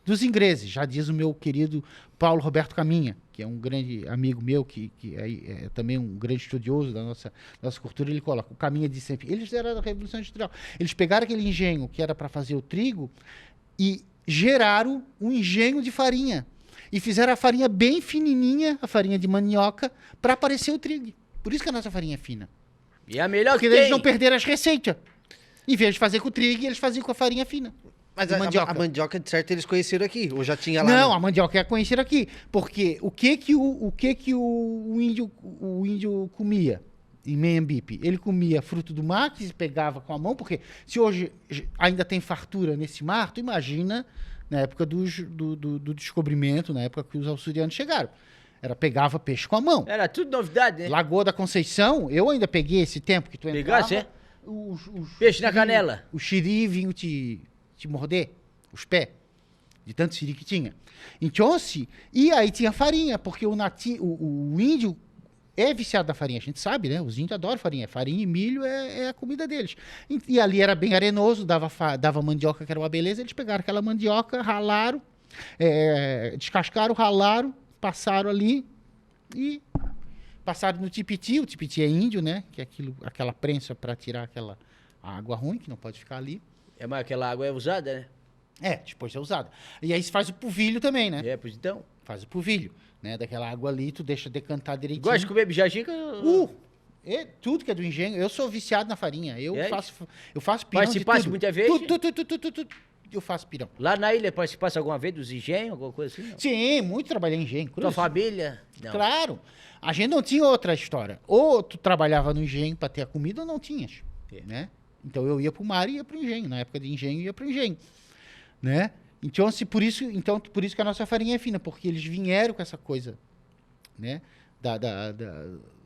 dos ingleses, já diz o meu querido Paulo Roberto Caminha, que é um grande amigo meu, que é também um grande estudioso da nossa cultura. Ele coloca, o Caminha diz sempre, eles fizeram a revolução industrial. Eles pegaram aquele engenho que era para fazer o trigo e geraram um engenho de farinha. E fizeram a farinha bem fininha, a farinha de mandioca, para aparecer o trigo. Por isso que a nossa farinha é fina. E é a melhor Porque que tem. eles não perderam as receitas. Em vez de fazer com o trigo, eles faziam com a farinha fina. Mas de a mandioca, de certo, eles conheceram aqui. Ou já tinha lá? Não, a mandioca é conhecida aqui. Porque o que o índio comia em Meiambipe? Ele comia fruto do mar, que se pegava com a mão, porque se hoje ainda tem fartura nesse mar, tu imagina na época do descobrimento, na época que os açorianos chegaram. Pegava peixe com a mão. Era tudo novidade, né? Lagoa da Conceição, eu ainda peguei esse tempo que tu entrava. Pegasse, é? Os Peixe na canela. O xiri vinha te morder, os pés, de tanto xiri que tinha. Então, e aí tinha farinha, porque o índio é viciado na farinha, a gente sabe, né? Os índios adoram farinha. Farinha e milho é a comida deles. E ali era bem arenoso, dava mandioca, que era uma beleza. Eles pegaram aquela mandioca, ralaram, descascaram, ralaram, passaram ali e passaram no tipiti. O tipiti é índio, né? Que é aquela prensa para tirar aquela água ruim, que não pode ficar ali. Mas aquela água é usada, né? Depois é usada. E aí se faz o polvilho também, né? Pois então. Faz o polvilho, né? Daquela água ali, tu deixa decantar direitinho. Gosta de comer bijagica? Tudo que é do engenho. Eu sou viciado na farinha. Eu faço pirão Participasse de tudo. muita vez? Tudo. Eu faço pirão. Lá na ilha participasse alguma vez dos engenhos, alguma coisa assim? Não? Sim, muito trabalhei em engenho. Tua família? Não. Claro. A gente não tinha outra história. Ou tu trabalhava no engenho para ter a comida ou não tinhas, né? Então eu ia pro mar e ia pro engenho. Na época de engenho, ia pro engenho, né? Então, por isso que a nossa farinha é fina, porque eles vieram com essa coisa, né?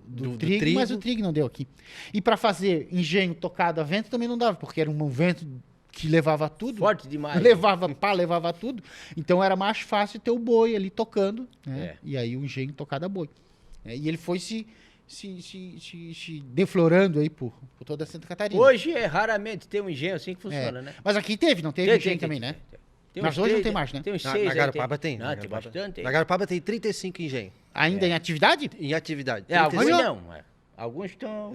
Do trigo, mas o trigo não deu aqui. E para fazer engenho tocado a vento também não dava, porque era um vento que levava tudo. Forte demais. Levava tudo. Então era mais fácil ter o boi ali tocando, né? E aí o engenho tocado a boi. E ele foi se deflorando aí por toda Santa Catarina. Hoje raramente tem um engenho assim que funciona, né? Mas aqui não teve engenho também, né? Mas hoje não tem mais, né? Tem uns Na 6 Garopaba tem. Não, tem bastante. Na Garopaba tem 35 engenhos. Ainda em atividade? Em atividade. Alguns 35. não. Alguns estão...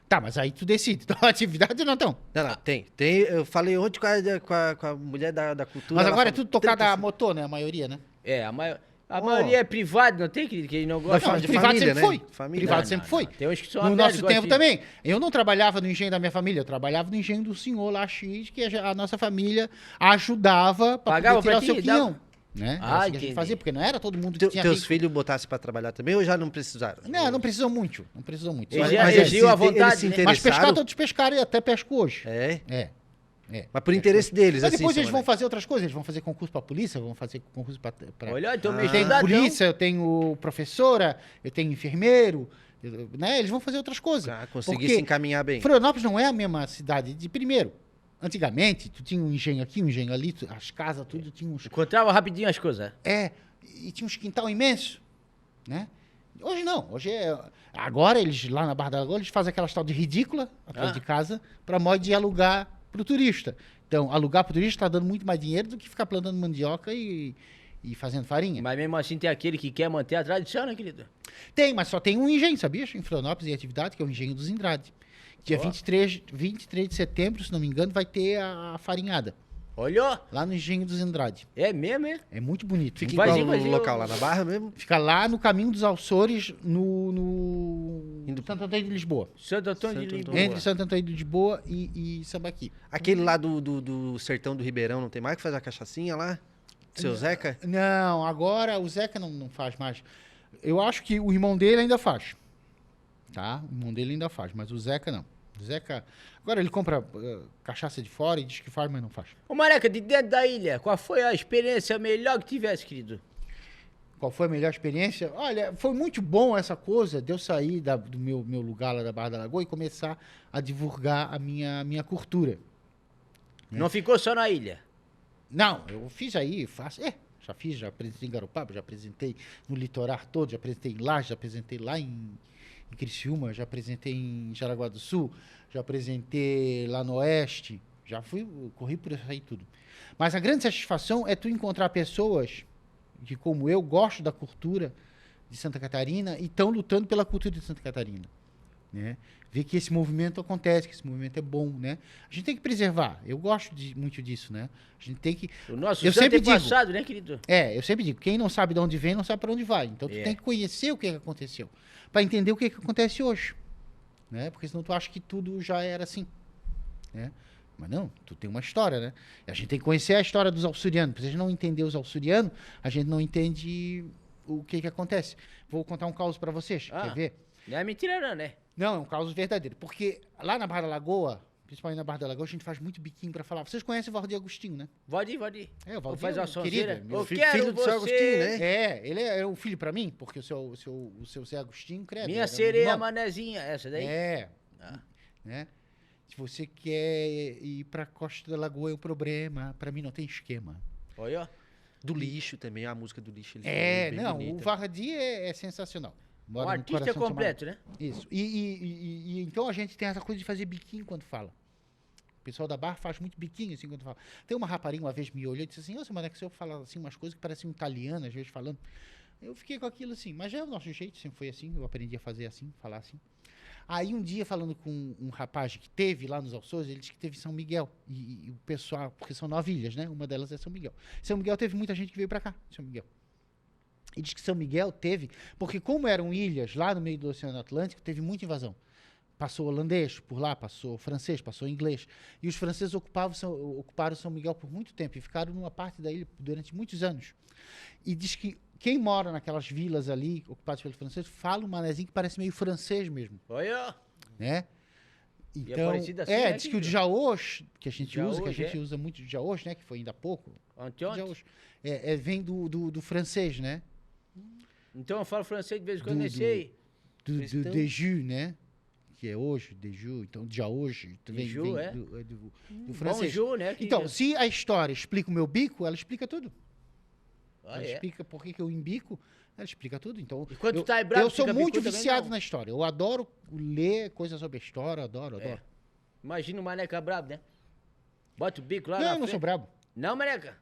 Tá, mas aí tu decide. Então, atividade ou não estão? Não, tem. Eu falei ontem com a mulher da cultura. Mas agora é ela tudo falou, tocado a 35. motor, né? A maioria, né? A maioria é privada, não tem que não gosta. Não, Não, de privado família, sempre né? foi. Família. Privado sempre foi. Tem uns que são No abertos, nosso tempo gostam de- também. Eu não trabalhava no engenho da minha família, eu trabalhava no engenho do senhor lá X, que a nossa família ajudava para Pagava poder tirar pra o seu ti, quinhão. Né? Ah, Era assim que a entendi. gente fazia, porque não era todo mundo que tinha Teus rico. filhos botassem pra trabalhar também ou já não precisaram? Não precisam muito. Não precisam muito. Eles Mas- já mas exigiam à eles se vontade, né? mas pescar, interessaram? todos pescaram e até pesco hoje. É. É. Mas por interesse deles, Mas assim. depois eles seu vão Mané. fazer outras coisas. Eles vão fazer concurso para polícia, vão fazer concurso para... Olha, então meio Eu tenho estudadão. polícia, eu tenho professora, eu tenho enfermeiro, né? Eles vão fazer outras coisas. Conseguir Porque se encaminhar bem. Florianópolis não é a mesma cidade de primeiro. Antigamente, tu tinha um engenho aqui, um engenho ali, as casas, tudo tinha uns... Encontrava rapidinho as coisas. E tinha uns quintal imenso, né? Hoje não, agora eles, lá na Barra da Lagoa, eles fazem aquela tal de ridícula atrás de casa para modo de alugar para o turista. Então, alugar para o turista está dando muito mais dinheiro do que ficar plantando mandioca e fazendo farinha. Mas mesmo assim tem aquele que quer manter a tradição, né, querido? Tem, mas só tem um engenho, sabia? Em Florianópolis, em atividade, que é o engenho dos Indrade. Dia Ó. 23 de setembro, se não me engano, vai ter a farinhada. Olha, Lá no Engenho dos Andrade. é mesmo, é? É muito bonito. Fica em Vai qual ir, vai ir, local? Lá na Barra mesmo? Fica lá no Caminho dos Açores, no Santo Antônio de Lisboa. Santo Antônio de Santo Lisboa. Antônio. Entre Santo Antônio de Lisboa e Sambaqui. Aquele lá do Sertão do Ribeirão, não tem mais que fazer a cachaçinha lá? Seu Zeca? Não, agora o Zeca não faz mais. Eu acho que o irmão dele ainda faz. Tá? O irmão dele ainda faz, mas o Zeca não. O Zeca. Agora ele compra cachaça de fora e diz que faz, mas não faz. Ô, Mareca, de dentro da ilha, qual foi a experiência melhor que tivesse, querido? Qual foi a melhor experiência? Olha, foi muito bom essa coisa de eu sair do meu lugar lá da Barra da Lagoa e começar a divulgar a minha cultura. Não ficou só na ilha? Não, eu fiz aí, faço. Já fiz, já apresentei em Garopaba, já apresentei no litoral todo, já apresentei em Laje, já apresentei lá em Criciúma, já apresentei em Jaraguá do Sul, já apresentei lá no Oeste, corri por isso aí tudo. Mas a grande satisfação é tu encontrar pessoas que, como eu, gostam da cultura de Santa Catarina e estão lutando pela cultura de Santa Catarina, né? Ver que esse movimento acontece, que esse movimento é bom, né? A gente tem que preservar. Eu gosto muito disso, né? A gente tem que... O nosso Eu santo sempre é digo- passado, né, querido? eu sempre digo, quem não sabe de onde vem, não sabe para onde vai. Então, tu É. tem que conhecer o que aconteceu, para entender o que acontece hoje, né? Porque senão tu acha que tudo já era assim, né? Mas não, tu tem uma história, né? E a gente tem que conhecer a história dos alçurianos. Se a gente não entender os alçurianos, a gente não entende o que acontece. Vou contar um caos para vocês, Ah. quer ver? Não é mentira não, né? Não, é um caos verdadeiro. Porque lá na Barra da Lagoa, principalmente na Barra da Lagoa, a gente faz muito biquinho para falar. Vocês conhecem o Valdir Agostinho, né? Pode ir, pode ir. É, o Vou Valdir fazer uma é um querido, sonzeira. meu Eu filho- quero filho do seu você... Agostinho, né? Ele é um filho para mim, porque o seu Zé Agostinho, credo. Minha era um sereia irmão. manezinha, essa daí? É. Ah. Né? Se você quer ir pra Costa da Lagoa é um problema. Pra mim não tem esquema. Olha, ó. Do Lixo também, a música do Lixo. Ele bem Não, bonita. o Vardi é sensacional. Um Mora no artista coração do completo, né? Samara. Isso. E então a gente tem essa coisa de fazer biquinho quando fala. O pessoal da Barra faz muito biquinho assim quando fala. Tem uma rapariga uma vez me olhou e disse assim: ô, seu Maneco, o senhor fala assim umas coisas que parecem italianas, às vezes falando. Eu fiquei com aquilo assim, mas é o nosso jeito, sempre foi assim, eu aprendi a fazer assim, falar assim. Aí um dia, falando com um rapaz que teve lá nos Açores, ele disse que teve em São Miguel. E o pessoal, porque são 9 ilhas, né? Uma delas é São Miguel. São Miguel teve muita gente que veio pra cá, São Miguel. E diz que São Miguel teve, porque como eram ilhas lá no meio do Oceano Atlântico, teve muita invasão. Passou holandês por lá, passou francês, passou inglês. E os franceses ocuparam São Miguel por muito tempo e ficaram numa parte da ilha durante muitos anos. E diz que quem mora naquelas vilas ali, ocupadas pelos franceses, fala um manezinho que parece meio francês mesmo, Olha, ó. né? é Então, parecido assim, né, diz que o querido? Djaoche, que a gente Djaoche, usa muito de Djaoche, né? Que foi ainda há pouco. Anteontem. Djaoche. Vem do francês, né? Então eu falo francês de vez em quando Do- nesse aí. Do Cristão. Deju, né? Que é hoje, Deju. Então, Djaoche vem, Deju, vem é. do francês. Bonjour, né? Então, querido? se a história explica o meu bico, ela explica tudo. Ah, Ela é. explica por que eu embico, ela explica tudo. Então, E quando eu, tu tá aí bravo, eu sou fica muito bicudo também, viciado não? na história. Eu adoro ler coisas sobre a história, adoro. É. Imagina o Maneca brabo, né? Bota o bico lá Não, na eu não sou frente. brabo. Não, Maneca?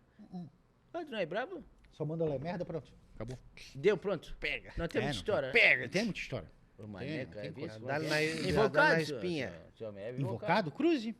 Ah, tu não é brabo? Só manda ler merda, pronto. Acabou. Deu, pronto. Pega. Não tem muita história, né? Pega. Tem muita história. O Maneca tem é coisa. visto. Dá na- dá Invocado, na senhor. espinha. Senhor, é Invocado, cruze.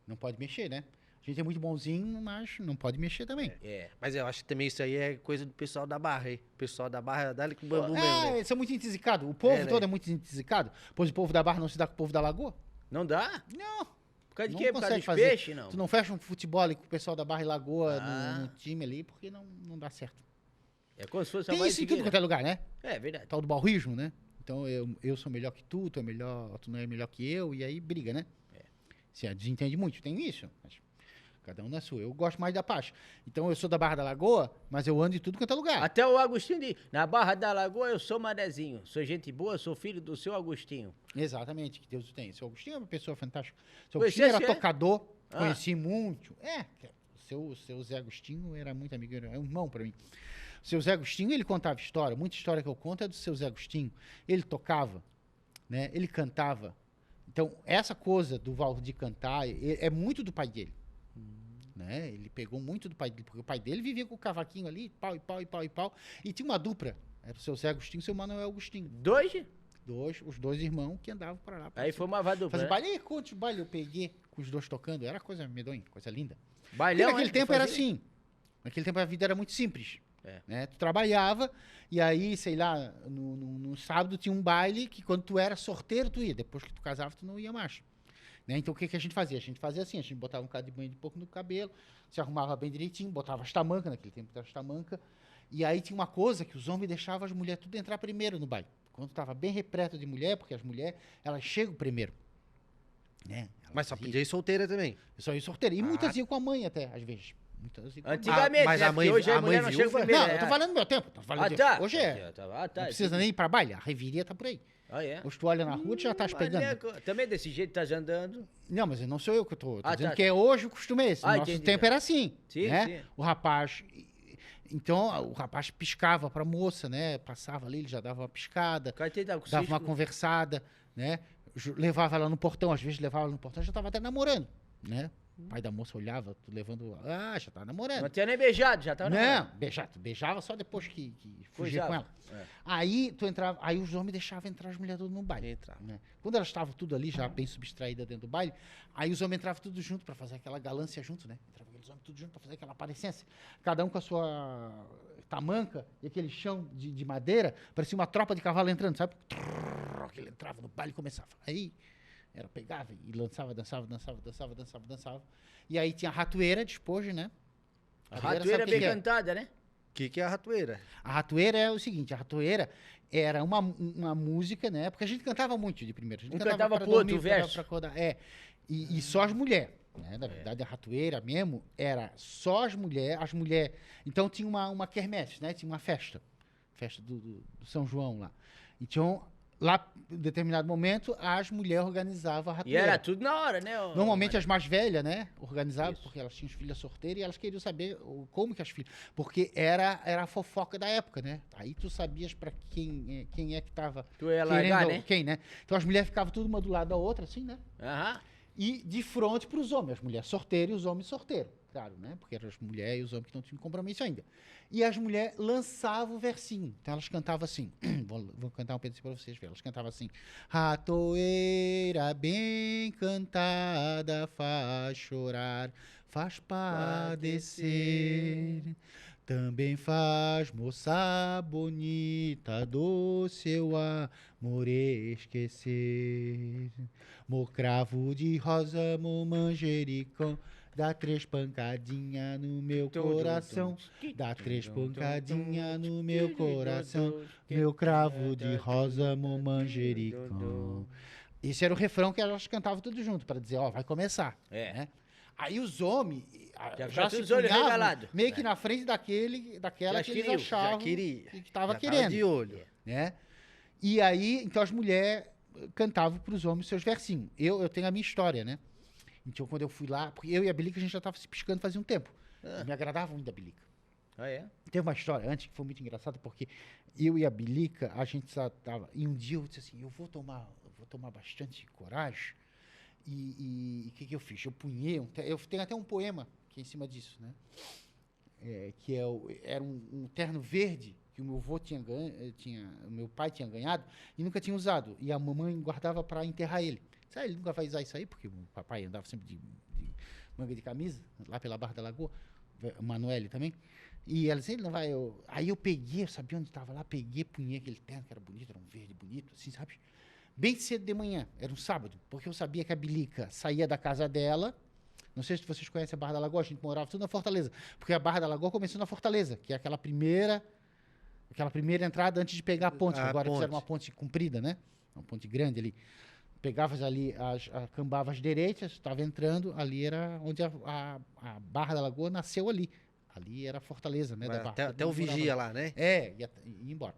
Não pode mexer, né? A gente é muito bonzinho, mas não pode mexer também. É. Mas eu acho que também isso aí é coisa do pessoal da Barra, hein? O pessoal da Barra dá-lhe com bambu mesmo, né? Eles são muito intisicados. O povo É, né? todo é muito intesicado. Pois o povo da Barra não se dá com o povo da Lagoa? Não dá? Não. Por causa de Não quê? Por causa consegue dos fazer. peixes, não? Tu não fecha um futebol ali com o pessoal da Barra e Lagoa Ah. no time ali, porque não dá certo. É como se fosse a Tem voz isso em seguida. tudo quanto é lugar, né? É verdade. Tal do barrismo, né? Então eu sou melhor que tu é melhor, tu não é melhor que eu, e aí briga, né? Se desentende muito, tem isso. Mas cada um na sua. Eu gosto mais da paz. Então eu sou da Barra da Lagoa, mas eu ando em tudo quanto é lugar. Até o Agostinho diz, na Barra da Lagoa eu sou manezinho. Sou gente boa, sou filho do seu Agostinho. Exatamente, que Deus o tem. Seu Agostinho é uma pessoa fantástica. Seu Conhece Agostinho era esse, é? tocador, Ah. conheci muito. O seu Zé Agostinho era muito amigo, é um irmão pra mim. O seu Zé Agostinho, ele contava história. Muita história que eu conto é do seu Zé Agostinho. Ele tocava, né? Ele cantava. Então, essa coisa do Valdir cantar é muito do pai dele. Né? Ele pegou muito do pai dele, porque o pai dele vivia com o cavaquinho ali, pau e pau e pau e pau. E tinha uma dupla. Era o seu Zé Agostinho e o seu Manuel Agostinho. Dois? os dois irmãos que andavam pra lá. Aí foi uma vadubra. Fazer Né? baile. E quantos baile eu peguei com os dois tocando? Era coisa medonha, coisa linda. Porque Bailão, naquele né? tempo era Fazia? assim. Naquele tempo a vida era muito simples. É. Né? Tu trabalhava e aí, sei lá, no sábado tinha um baile que quando tu era sorteiro tu ia. Depois que tu casava tu não ia mais. Né? Então o que a gente fazia? A gente fazia assim, a gente botava um bocado de banho de porco no cabelo, se arrumava bem direitinho, botava as tamancas, naquele tempo era as tamancas. E aí tinha uma coisa que os homens deixavam as mulheres tudo entrar primeiro no baile. Quando estava bem repleto de mulher, porque as mulheres, elas chegam primeiro. Né? Mas só Elas podia ir solteira também. só ir sorteira. E muitas iam com a mãe até, às vezes. Muitas iam com a mãe. Antigamente, mas né? a mãe- Porque hoje a a mulher mãe não chega viúva- primeiro. Não, eu tô falando do meu tempo. Tô falando Ah, de- tá. Hoje é. Ah, tá. Não precisa nem ir pra baile. A reviria tá por aí. Ah, é? Hoje tu olha na rua, tu já tá pegando. Maneco. Também desse jeito tá andando. Não, mas não sou eu que eu tô dizendo tá, que tá. é hoje o costume é esse. No Ah, nosso entendi, tempo tá. era assim. Sim, né? sim. O rapaz. Então, o rapaz piscava pra moça, né? Passava ali, ele já dava uma piscada, O cara tava com dava uma cisco. conversada, né? Levava ela no portão, às vezes levava ela no portão, já tava até namorando, né? O pai da moça olhava, tu levando. Ah, já tá namorando. Não tinha nem beijado, já tava Não, namorando. beijava só depois que fugia Coisava. com ela. É. Aí tu entrava, aí os homens deixavam entrar as mulheres tudo no baile. Né? Quando elas estavam tudo ali, já bem subtraídas dentro do baile, aí os homens entravam tudo junto pra fazer aquela galância junto, né? Entravam aqueles homens tudo junto pra fazer aquela aparência. Cada um com a sua tamanca e aquele chão de madeira, parecia uma tropa de cavalo entrando, sabe? Ele entrava no baile e começava. Aí ela pegava e lançava, dançava. E aí tinha a ratoeira de espojo, né? A ratoeira sabe o bem que é? cantada, né? O que é a ratoeira? A ratoeira é o seguinte, a ratoeira era uma música, né? Porque a gente cantava muito de primeiro. A gente Um cantava pra pro outro, dormir, o verso. pra acordar. E só as mulheres. Né? Na verdade, a ratoeira mesmo era só as mulheres. Então tinha uma quermesse, né? Tinha uma festa. Festa do São João lá. Então, lá, em determinado momento, as mulheres organizavam a E ratoeira. era tudo na hora, né? Normalmente as mais velhas, né? Organizavam, Isso. porque elas tinham filhas sorteiras e elas queriam saber como que as filhas. Porque era a fofoca da época, né? Aí tu sabias pra quem é que tava Tu ia largar, querendo né? quem, né? Então as mulheres ficavam tudo uma do lado da outra, assim, né? Aham. E de frente pros homens, as mulheres sorteiras e os homens sorteiros, claro, né? Porque eram as mulheres e os homens que não tinham compromisso ainda. E as mulheres lançavam o versinho. Então elas cantavam assim. Vou cantar um pedacinho pra vocês verem. Elas cantavam assim. Ratoeira bem cantada faz chorar, faz padecer. Também faz moça bonita do seu amor esquecer. Mo cravo de rosa, mo manjericão, dá 3 pancadinha no meu coração. Dá 3 pancadinha no meu coração, meu cravo de rosa, mo manjericão. Esse era o refrão que elas cantavam tudo junto, para dizer, ó, vai começar. É. Né? Aí os homens Já já ficava se todos os olhos punhavam regalados. meio que na frente daquela Já que eles queriam, achavam queria. que estava Já querendo. de olho. Né? E aí, então as mulheres cantavam para os homens seus versinhos. Eu tenho a minha história, né? Então quando eu fui lá, porque eu e a Bilica a gente já estava se piscando fazia um tempo. Me agradava muito a Bilica. Ah, é? Teve uma história antes que foi muito engraçada, porque eu e a Bilica, a gente só tava. E um dia eu disse assim, eu vou tomar bastante coragem. E o que eu fiz? Eu punhei, eu tenho até um poema que é em cima disso, né? Que era um terno verde que o meu avô o meu pai tinha ganhado e nunca tinha usado. E a mamãe guardava para enterrar ele. Sabe, ele nunca vai usar isso aí, porque o papai andava sempre de manga de camisa, lá pela Barra da Lagoa, o Manoel também. E ela disse, ele não vai. Aí eu peguei, eu sabia onde estava lá, peguei, punhei aquele terno que era bonito, era um verde bonito, assim, sabe? Bem cedo de manhã, era um sábado, porque eu sabia que a Bilica saía da casa dela. Não sei se vocês conhecem a Barra da Lagoa, a gente morava tudo na Fortaleza, porque a Barra da Lagoa começou na Fortaleza, que é aquela primeira entrada antes de pegar a ponte, que A agora ponte. fizeram uma ponte comprida, né? Uma ponte grande ali. Pegavas ali, cambavas direitas, estava entrando, ali era onde a Barra da Lagoa nasceu ali. Ali era a Fortaleza, né? Da Barra. Até o vigia lá, né? Ia embora.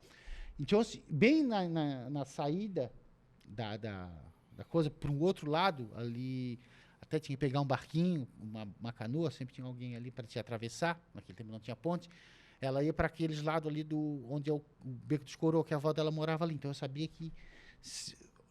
Então, assim, bem na saída da coisa, para um outro lado, ali, até tinha que pegar um barquinho, uma canoa, sempre tinha alguém ali para te atravessar, naquele tempo não tinha ponte. Ela ia para aqueles lados ali onde é o Beco dos Coroa, que a avó dela morava ali. Então eu sabia que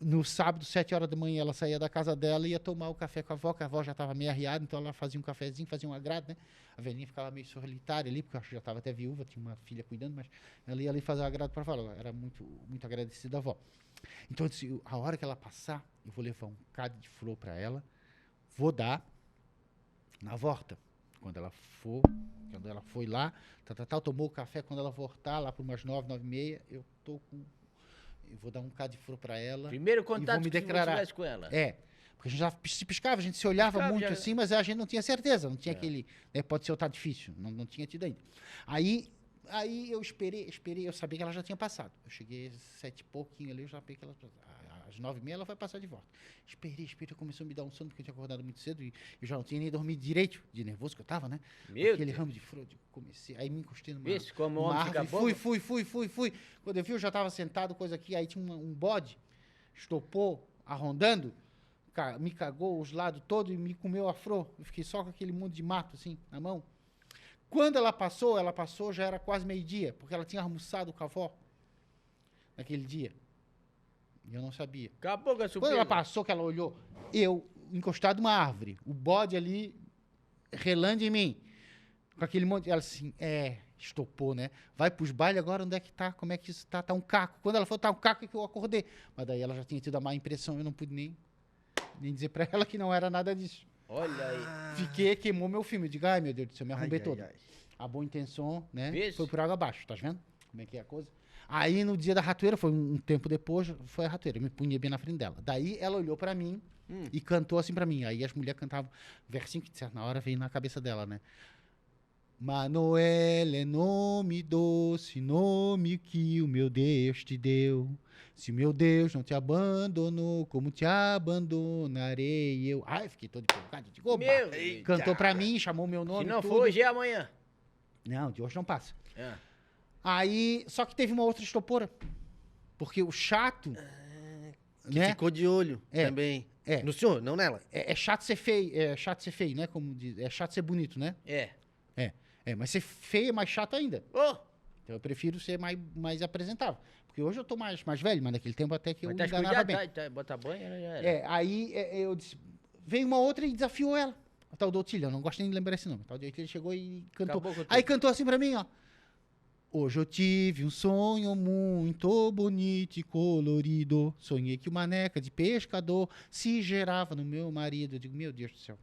no sábado, 7 horas da manhã, ela saía da casa dela e ia tomar o café com a avó, que a avó já estava meio arriada, então ela fazia um cafezinho, fazia um agrado, né? A velhinha ficava meio solitária ali, porque eu acho que já estava até viúva, tinha uma filha cuidando, mas ela ia ali fazer um agrado para a avó, ela era muito, muito agradecida à avó. Então, eu disse, a hora que ela passar, eu vou levar um bocado de flor para ela, vou dar na volta. Quando ela foi lá, tomou o café, quando ela voltar, lá por umas 9, 9h30, eu vou dar um bocado de flor para ela. Primeiro e vou contato me que você declarar. tivesse com ela. É, porque a gente já se piscava, a gente se olhava Piscava, muito já- assim, mas a gente não tinha certeza, não tinha aquele, né, pode ser ou tá difícil, não tinha tido ainda. Aí eu esperei, eu sabia que ela já tinha passado. Eu cheguei às 7 e pouquinho ali, eu já sabia que às 9h30 ela vai passar de volta. Esperei, começou a me dar um sono, porque eu tinha acordado muito cedo e eu já não tinha nem dormido direito, de nervoso que eu tava, né? Meu Aquele Deus. ramo de flor, comecei, aí me encostei numa, Vê-se como o numa homem fica árvore, bom. fui. Quando eu vi, eu já tava sentado, coisa aqui, aí tinha um bode, estopou, arrondando, me cagou os lados todos e me comeu a flor. Eu fiquei só com aquele monte de mato, assim, na mão. Quando ela passou, já era quase meio-dia, porque ela tinha almoçado com a avó naquele dia. E eu não sabia. Acabou com a Quando surpresa. ela passou, que ela olhou, eu encostado numa árvore, o bode ali relando em mim, com aquele monte. Ela assim, estopou, né? Vai pros bailes agora, onde é que tá? Como é que isso tá? Tá um caco. Quando ela falou, tá um caco, é que eu acordei. Mas daí ela já tinha tido a má impressão, eu não pude nem dizer pra ela que não era nada disso. Olha aí. Fiquei, queimou meu filme. Eu digo, ai meu Deus do céu, me arrombei Ai, todo. ai. A boa intenção, né? Vês? Foi por água abaixo, tá vendo? Como é que é a coisa? Aí no dia da ratoeira, foi um tempo depois, foi a ratoeira. Eu me punhei bem na frente dela. Daí ela olhou pra mim e cantou assim pra mim. Aí as mulheres cantavam versinho que de certa hora veio na cabeça dela, né? Manoel é nome doce, nome que o meu Deus te deu. Se o meu Deus não te abandonou, como te abandonarei eu. Ai, fiquei todo empolgado. Digo, oba. Meu Deus. Cantou pra mim, chamou meu nome. Se não tudo. for hoje, é amanhã. Não, de hoje não passa. É. Aí, só que teve uma outra estopora. Porque o chato, Que né? ficou de olho É. também. É. No senhor, não nela. É chato ser feio, né? Como diz, é chato ser bonito, né? É. Mas ser feio é mais chato ainda. Ô, Então eu prefiro ser mais apresentável. Porque hoje eu tô mais velho, mas naquele tempo até que eu mas me tá enganava escuridado, bem. bota banho, né? Já era. Aí eu disse, veio uma outra e desafiou ela. A tal do Otília, eu não gosto nem de lembrar esse nome. A tal de Otília chegou e cantou. Acabou com tudo. Aí cantou assim pra mim, ó. Hoje eu tive um sonho muito bonito e colorido. Sonhei que uma neca de pescador se gerava no meu marido. Eu digo, meu Deus do céu.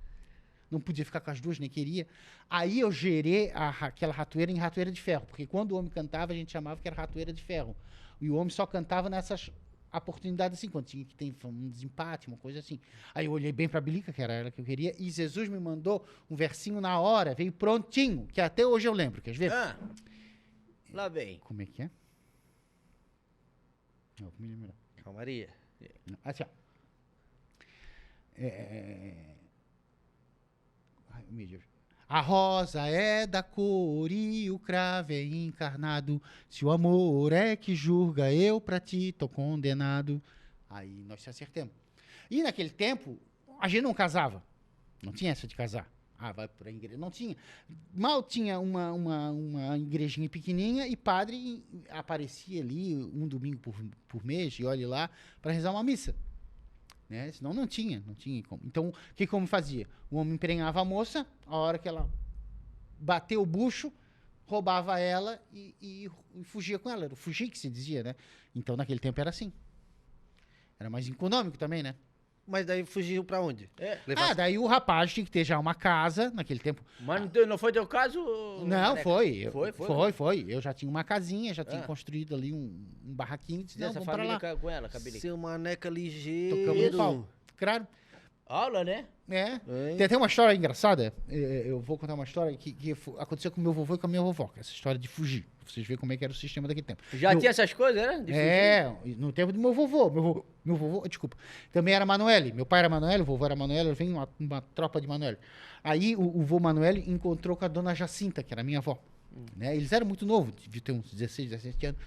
Não podia ficar com as duas, nem queria. Aí eu gerei aquela ratoeira em ratoeira de ferro. Porque quando o homem cantava, a gente chamava que era ratoeira de ferro. E o homem só cantava nessas oportunidades assim, quando tinha que ter um desempate, uma coisa assim. Aí eu olhei bem pra Bilica, que era ela que eu queria, e Jesus me mandou um versinho na hora, veio prontinho, que até hoje eu lembro. Quer ver? Ah, lá vem. Como é que é? Não, me lembro. Calmaria. Assim, ó. Ai, meu Deus. A rosa é da cor e o cravo é encarnado. Se o amor é que julga, eu pra ti tô condenado. Aí nós se acertamos. E naquele tempo, a gente não casava. Não tinha essa de casar. Ah, vai pra igreja. Não tinha. Mal tinha uma igrejinha pequenininha e padre aparecia ali um domingo por mês, e olhe lá, para rezar uma missa. Né? Senão não tinha como. Então, o que como fazia? O homem emprenhava a moça, a hora que ela bateu o bucho, roubava ela e fugia com ela. Era o fugir que se dizia, né? Então, naquele tempo era assim. Era mais econômico também, né? Mas daí fugiu pra onde? É. Daí o rapaz tinha que ter já uma casa, naquele tempo. Mas não foi teu caso? Não, Careca? foi. Foi. Eu já tinha uma casinha, já tinha construído ali um barraquinho. Disse, não, Dessa vamos pra lá. família com ela, Cabelica. Seu maneca ligeiro. Tocamos o pau. Claro. Aula, né? Tem até uma história engraçada. Eu vou contar uma história que aconteceu com meu vovô e com a minha vovó. Essa história de fugir. Pra vocês verem como é que era o sistema daquele tempo. Já tinha essas coisas, né? De fugir? No tempo do meu vovô. Meu vovô, desculpa. Também era Manoel. Meu pai era Manoel, o vovô era Manoel. Vem uma tropa de Manoel. Aí o vô Manoel encontrou com a dona Jacinta, que era minha avó. Né? Eles eram muito novos, deviam ter uns 16, 17 anos.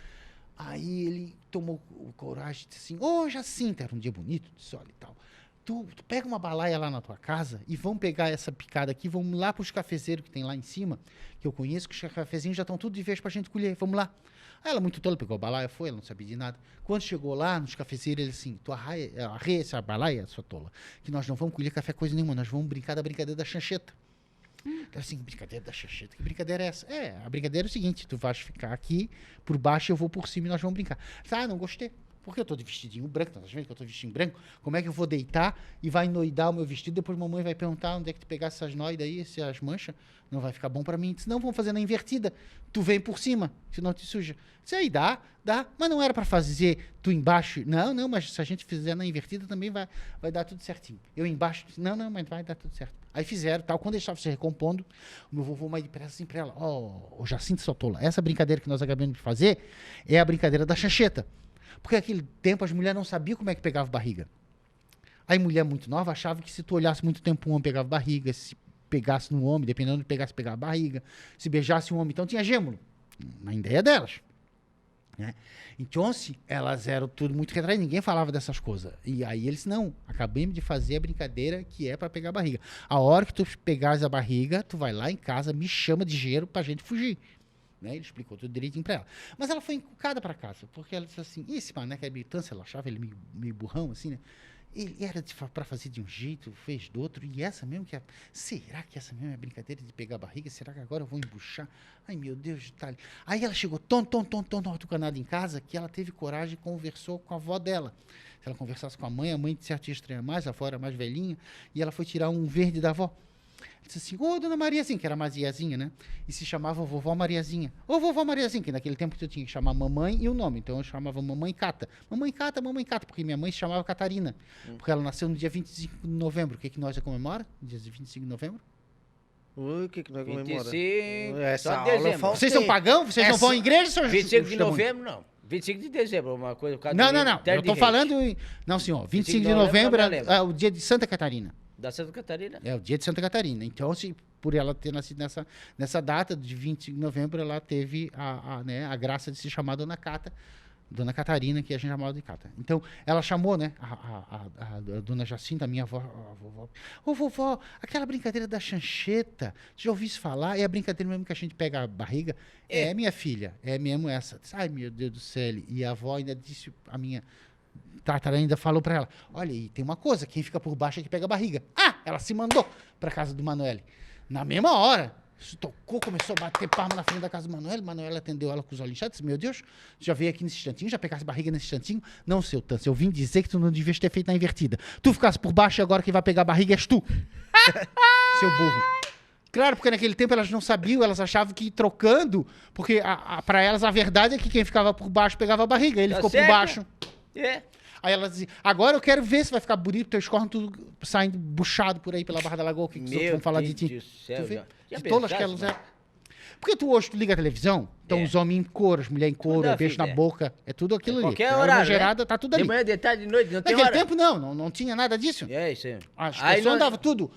Aí ele tomou coragem e disse assim, ô Jacinta, era um dia bonito, de sol e tal. Tu pega uma balaia lá na tua casa e vamos pegar essa picada aqui, vamos lá pros cafezeiros que tem lá em cima, que eu conheço, que os cafezinhos já estão tudo de vez pra gente colher, vamos lá. Aí ela muito tola, pegou a balaia, foi, ela não sabia de nada. Quando chegou lá, nos cafezeiros, ele assim, tu arreia essa balaia, sua tola, que nós não vamos colher café coisa nenhuma, nós vamos brincar da brincadeira da chancheta. Então, assim, brincadeira da chancheta, que brincadeira é essa? A brincadeira é o seguinte, tu vais ficar aqui, por baixo, eu vou por cima e nós vamos brincar. Ah, não gostei. Porque eu tô de vestidinho branco, tá vendo que eu tô de vestidinho branco? Como é que eu vou deitar e vai noidar o meu vestido? Depois mamãe vai perguntar onde é que tu pegasse essas noidas aí, essas manchas. Não vai ficar bom pra mim. Disse, não, vamos fazer na invertida. Tu vem por cima, senão te suja. Disse, aí dá. Mas não era pra fazer tu embaixo. Não, mas se a gente fizer na invertida também vai dar tudo certinho. Eu embaixo, disse, não, mas vai dar tudo certo. Aí fizeram, tal. Quando eles estavam se recompondo, o meu vovô mais depressa assim pra ela, ô Jacinto Sotola, essa brincadeira que nós acabamos de fazer é a brincadeira da chancheta. Porque naquele tempo as mulheres não sabiam como é que pegava barriga. Aí mulher muito nova achava que se tu olhasse muito tempo um homem pegava barriga, se pegasse no homem, dependendo de pegasse, pegava barriga, se beijasse um homem, então tinha gêmulo. Na ideia delas. Né? Então, elas eram tudo muito retraídas, ninguém falava dessas coisas. E aí eles, não, acabamos de fazer a brincadeira que é para pegar a barriga. A hora que tu pegares a barriga, tu vai lá em casa, me chama de gelo pra gente fugir. Né? Ele explicou tudo direitinho pra ela. Mas ela foi encucada pra casa, porque ela disse assim, esse mané que é militância, ela achava ele meio burrão, assim, né? Ele era pra fazer de um jeito, fez do outro, e essa mesmo que é... Será que essa mesmo é brincadeira de pegar a barriga? Será que agora eu vou embuchar? Ai, meu Deus, detalhe. Aí ela chegou tão atucanada em casa, que ela teve coragem e conversou com a avó dela. Se ela conversasse com a mãe de certo ia estranhar mais, a avó era mais velhinha, e ela foi tirar um verde da avó. Disse assim, ô, dona Mariazinha, que era Mariazinha, né? E se chamava vovó Mariazinha. Ô, vovó Mariazinha, que naquele tempo tu tinha que chamar mamãe e o nome. Então eu chamava mamãe Cata. Mamãe Cata, porque minha mãe se chamava Catarina. Porque ela nasceu no dia 25 de novembro. O que que nós comemora? Dia 25 de novembro? Ui, o que nós comemora? 25, Essa só aula dezembro. eu faltei. Vocês são pagãos? Vocês não vão à igreja, senhor? 25 de novembro, não. 25 de dezembro, uma coisa... por causa do Não. Terra Eu de tô Reis. falando... Não, senhor. 25 de novembro eu lembro. é o dia de Santa Catarina. Da Santa Catarina? É o dia de Santa Catarina. Então, por ela ter nascido nessa data de 25 de novembro, ela teve a graça de se chamar Dona Cata, Dona Catarina, que a gente chamava de Cata. Então, ela chamou, né, a Dona Jacinta, a minha avó, a vovó. Ô, vovó, aquela brincadeira da chancheta, já ouviu isso falar? É a brincadeira mesmo que a gente pega a barriga? É, minha filha, é mesmo essa. Ai, meu Deus do céu. E a avó ainda disse, a minha Tátara ainda falou pra ela, olha, e tem uma coisa, quem fica por baixo é que pega a barriga. Ela se mandou pra casa do Manoel. Na mesma hora, se tocou, começou a bater palma na frente da casa do Manoel. Manoel atendeu ela com os olhos inchados. Disse, meu Deus, já veio aqui nesse instantinho, já pegasse barriga nesse instantinho? Não, seu Tância, eu vim dizer que tu não devias ter feito na invertida. Tu ficasse por baixo e agora quem vai pegar a barriga és tu. Seu burro. Claro, porque naquele tempo elas não sabiam, elas achavam que ir trocando, porque pra elas a verdade é que quem ficava por baixo pegava a barriga. Ele ficou certo. por baixo. É. Aí ela dizia, agora eu quero ver se vai ficar bonito, teu escorno tudo saindo buchado por aí pela Barra da Lagoa, o que os outros vão falar de ti. Deus do céu, Tu vê? já De tolas que pensaste, elas eram. Porque tu hoje tu liga a televisão, estão os homens em couro, as mulheres em couro, Toda beijo na vida, boca, é tudo aquilo ali. Qualquer É uma horário, gerada, né? tá tudo ali. De manhã, de tarde, de noite, não tem Naquele hora. tempo não tinha nada disso. É isso aí. As Aí pessoas nós- andavam tudo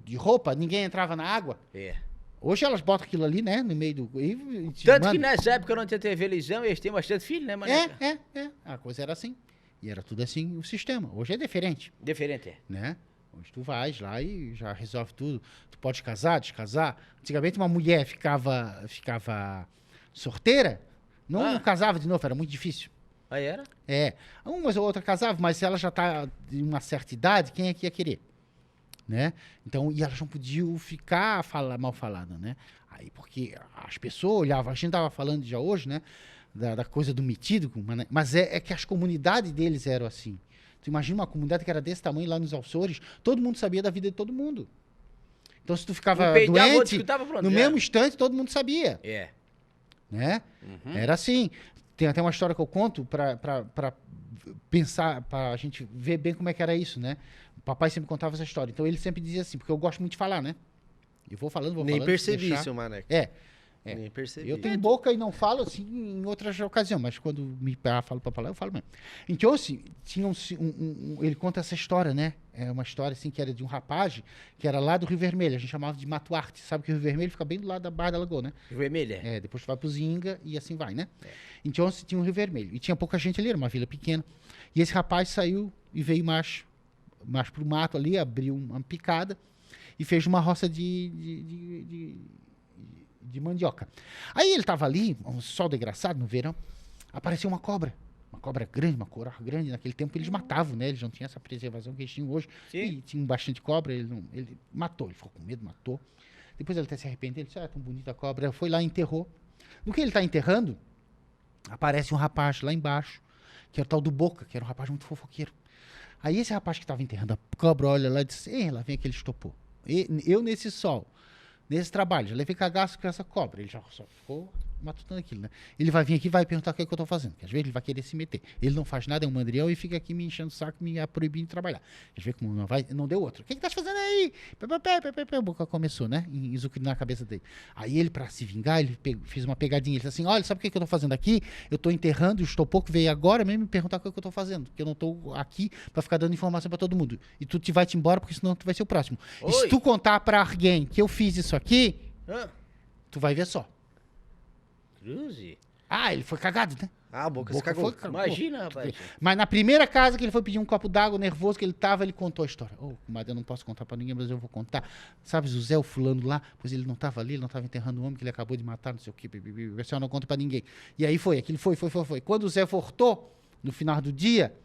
de roupa, ninguém entrava na água. É. Hoje elas botam aquilo ali, né, no meio do... e te Tanto que mandam. nessa época não tinha televisão e eles têm bastante filho, né, maneca? É. A coisa era assim. E era tudo assim o sistema. Hoje é diferente. Diferente, é. Né? Hoje tu vais lá e já resolve tudo. Tu pode casar, descasar. Antigamente uma mulher ficava sorteira, não casava de novo, era muito difícil. Aí era? É, uma ou outra casava, mas se ela já tá de uma certa idade, quem é que ia querer? Né? Então, e elas não podiam ficar mal falada, né? Aí, porque as pessoas olhavam, a gente tava falando já hoje, né? Da coisa do metido, mas é que as comunidades deles eram assim. Tu imagina uma comunidade que era desse tamanho lá nos Açores, todo mundo sabia da vida de todo mundo. Então, se tu ficava Um peidava, outro doente, escutava, pronto, no já. mesmo instante, todo mundo sabia. É. Né? Era assim. Tem até uma história que eu conto para pensar, para a gente ver bem como é que era isso, né? O papai sempre contava essa história. Então, ele sempre dizia assim, porque eu gosto muito de falar, né? Eu vou falando, Nem se percebi, deixar. seu Maneco. É. Nem percebi. Eu tenho boca e não falo assim em outras ocasiões, mas quando me falo para falar, eu falo mesmo. Então, assim, tinha ele conta essa história, né? É uma história assim que era de um rapaz que era lá do Rio Vermelho, a gente chamava de Matuarte. Sabe que o Rio Vermelho fica bem do lado da Barra da Lagoa, né? Vermelha? É, depois tu vai pro Zinga e assim vai, né? Então, assim, tinha um Rio Vermelho. E tinha pouca gente ali, era uma vila pequena. E esse rapaz saiu e veio mais pro mato ali, abriu uma picada e fez uma roça de de mandioca. Aí ele tava ali, um sol desgraçado no verão, apareceu uma cobra. Uma cobra grande, uma cobra grande. Naquele tempo eles matavam, né? Eles não tinham essa preservação que eles tinham hoje. Sim. E tinham bastante cobra, ele matou. Ele ficou com medo, matou. Depois ele até se arrependeu. Ele disse, tão bonita a cobra. Foi lá e enterrou. No que ele tá enterrando, aparece um rapaz lá embaixo, que era o tal do Boca, que era um rapaz muito fofoqueiro. Aí esse rapaz que estava enterrando a cobra olha lá e disse, lá vem aquele estopor. Eu nesse sol, nesse trabalho, já levei cagaço com essa cobra. Ele já só ficou matutando aquilo, né? Ele vai vir aqui e vai perguntar o que é que eu tô fazendo. Porque às vezes ele vai querer se meter. Ele não faz nada, é um mandrião e fica aqui me enchendo o saco, me proibindo de trabalhar. Às vezes como não deu outro. O que tá fazendo aí? O Boca começou, né? Em na cabeça dele. Aí ele, pra se vingar, ele fez uma pegadinha. Ele disse assim, olha, sabe o que eu tô fazendo aqui? Eu tô enterrando o estopor que veio agora mesmo me perguntar o que eu tô fazendo. Porque eu não tô aqui pra ficar dando informação pra todo mundo. E tu vai-te embora, porque senão tu vai ser o próximo. E se tu contar pra alguém que eu fiz isso aqui, tu vai ver só. Cruze. Ele foi cagado, né? Ah, a Boca se cagou. Imagina, rapaz. Mas na primeira casa que ele foi pedir um copo d'água, nervoso que ele tava, ele contou a história. Mas eu não posso contar pra ninguém, mas eu vou contar. Sabe, o Zé, o fulano lá, pois ele não tava ali, ele não tava enterrando o homem que ele acabou de matar, não sei o quê. O senhor não conta pra ninguém. E aí aquilo foi. Quando o Zé voltou, no final do dia,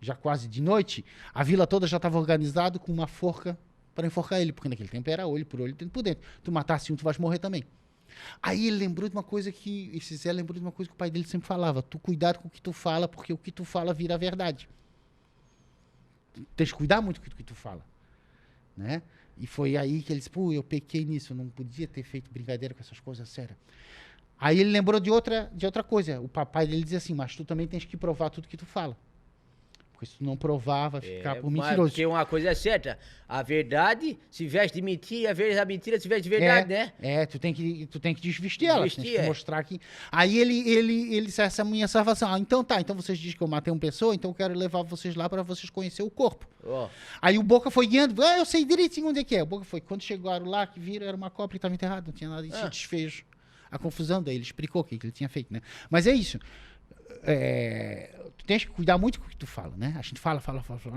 já quase de noite, a vila toda já tava organizada com uma forca para enforcar ele, porque naquele tempo era olho por olho, dentro por dentro. Tu matasse um, tu vais morrer também. Aí ele lembrou de uma coisa esse Zé lembrou de uma coisa que o pai dele sempre falava, tu cuidado com o que tu fala, porque o que tu fala vira a verdade. Tu tens que cuidar muito com o que tu fala, né? E foi aí que ele disse, eu pequei nisso, eu não podia ter feito brincadeira com essas coisas sérias. Aí ele lembrou de outra coisa, o papai dele dizia assim, mas tu também tens que provar tudo que tu fala. Porque se tu não provar, vai ficar por mentiroso. Porque uma coisa é certa, a verdade se veste de mentira, a mentira se veste de verdade, né? Tu tem que desvestir ela, tem que mostrar que... Aí ele essa minha salvação. Então vocês dizem que eu matei uma pessoa, então eu quero levar vocês lá para vocês conhecer o corpo. Aí o Boca foi guiando, eu sei direitinho onde é que é. O Boca foi, quando chegaram lá, que viram, era uma cobra que estava enterrada, não tinha nada, e se desfez a confusão, daí ele explicou o que ele tinha feito, né? Mas é isso. Tu tens que cuidar muito com o que tu fala, né? A gente fala,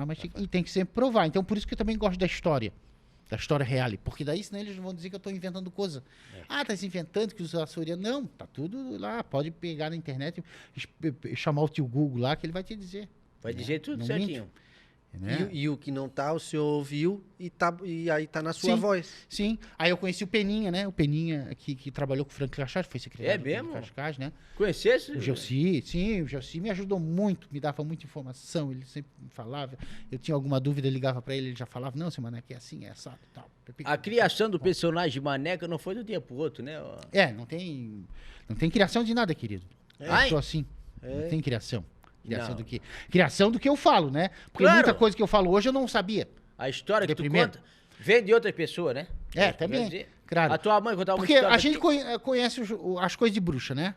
mas tem que sempre provar. Então, por isso que eu também gosto da história real, porque daí senão eles vão dizer que eu estou inventando coisa. Tá se inventando que os açorianos... Não, tá tudo lá, pode pegar na internet, chamar o tio Google lá, que ele vai te dizer. Vai dizer tudo não certinho. Né? E o que não tá, o senhor ouviu e aí tá na sua voz. Sim. Aí eu conheci o Peninha, né? O Peninha que trabalhou com o Frank Cascais, foi secretário do mesmo? Frank Cascais, né? Conhecesse? O Gelsi, sim, o Gelsi me ajudou muito, me dava muita informação, ele sempre me falava. Eu tinha alguma dúvida, eu ligava pra ele já falava, não, seu Maneca é assim, é assado e tal. A criação do personagem Maneca não foi de um dia pro outro, né? Não tem criação de nada, querido. Eu sou assim, não tem criação. Criação do quê? Criação do que eu falo, né? Porque muita coisa que eu falo hoje eu não sabia. A história que tu conta vem de outra pessoa, né? Também. Claro. A tua mãe contava uma Porque história. A gente conhece as coisas de bruxa, né?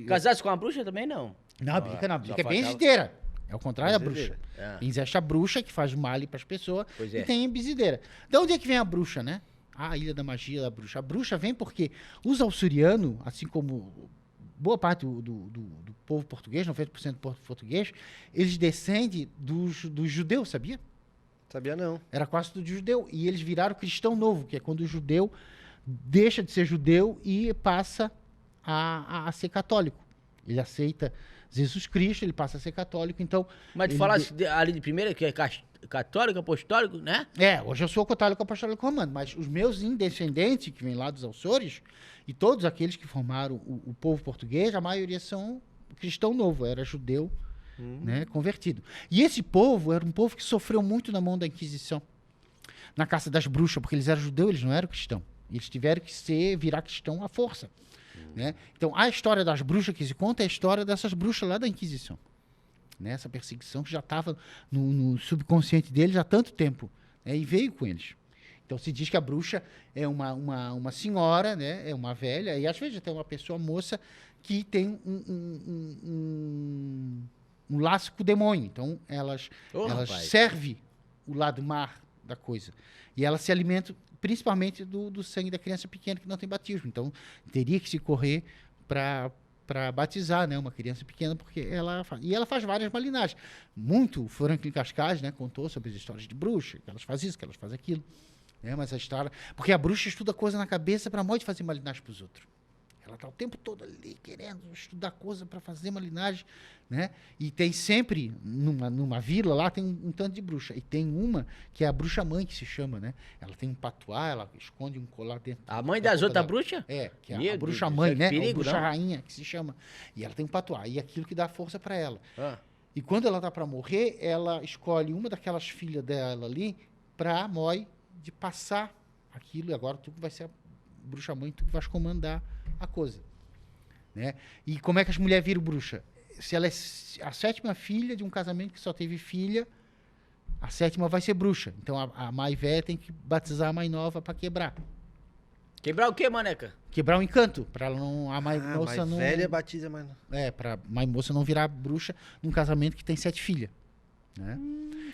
Casasse com uma bruxa também, não? Não, a Bica é benzideira. É o contrário da bruxa. Existe a bruxa que faz mal para as pessoas e tem a benzideira. De onde é que vem a bruxa, né? A Ilha da Magia da bruxa. A bruxa vem porque os açorianos, assim como boa parte do povo português, 90% do povo português, eles descendem dos judeus, sabia? Sabia não. Era quase tudo judeu. E eles viraram cristão novo, que é quando o judeu deixa de ser judeu e passa a ser católico. Ele aceita Jesus Cristo, ele passa a ser católico, então... Mas tu falasse ali de primeira, que é católico, apostólico, né? Hoje eu sou católico apostólico romano, mas os meus descendentes, que vêm lá dos Açores, e todos aqueles que formaram o povo português, a maioria são cristão novo, era judeu, né, convertido. E esse povo era um povo que sofreu muito na mão da Inquisição, na caça das bruxas, porque eles eram judeus, eles não eram cristãos. Eles tiveram que virar cristão à força. Né? Então, a história das bruxas que se conta é a história dessas bruxas lá da Inquisição. Né? Essa perseguição que já estava no subconsciente deles há tanto tempo, né? E veio com eles. Então, se diz que a bruxa é uma senhora, né? É uma velha, e às vezes até uma pessoa moça que tem um laço com o demônio. Então, elas servem o lado mar da coisa. E elas se alimentam principalmente do sangue da criança pequena que não tem batismo. Então, teria que se correr para batizar, né, uma criança pequena, porque ela faz várias malinagens. Muito, Franklin Cascais, né, contou sobre as histórias de bruxa, que elas fazem isso, que elas fazem aquilo. né? Mas a história... Porque a bruxa estuda coisa na cabeça pra morte fazer malinagem pros outros. Ela tá o tempo todo ali querendo estudar coisa para fazer malinagem, né? E tem sempre, numa vila lá, tem um tanto de bruxa. E tem uma que é a bruxa-mãe, que se chama, né? Ela tem um patuá, ela esconde um colar dentro. A mãe das outras bruxas? É, que é Meu a Deus, bruxa-mãe, isso é né? perigo, A bruxa-rainha, que se chama. E ela tem um patuá. E aquilo que dá força para ela. Ah. E quando ela tá para morrer, ela escolhe uma daquelas filhas dela ali pra Moi de passar aquilo. E agora tu que vai ser a bruxa-mãe, tu que vais comandar a coisa, né? E como é que as mulheres viram bruxa? Se ela é a 7ª filha de um casamento que só teve filha, a 7ª vai ser bruxa. Então a mãe velha tem que batizar a mãe nova para quebrar. Quebrar o quê, maneca? Quebrar o encanto, para ela não a mãe moça mais não velha batiza, mas não. para mãe moça não virar bruxa num casamento que tem 7 filhas, né?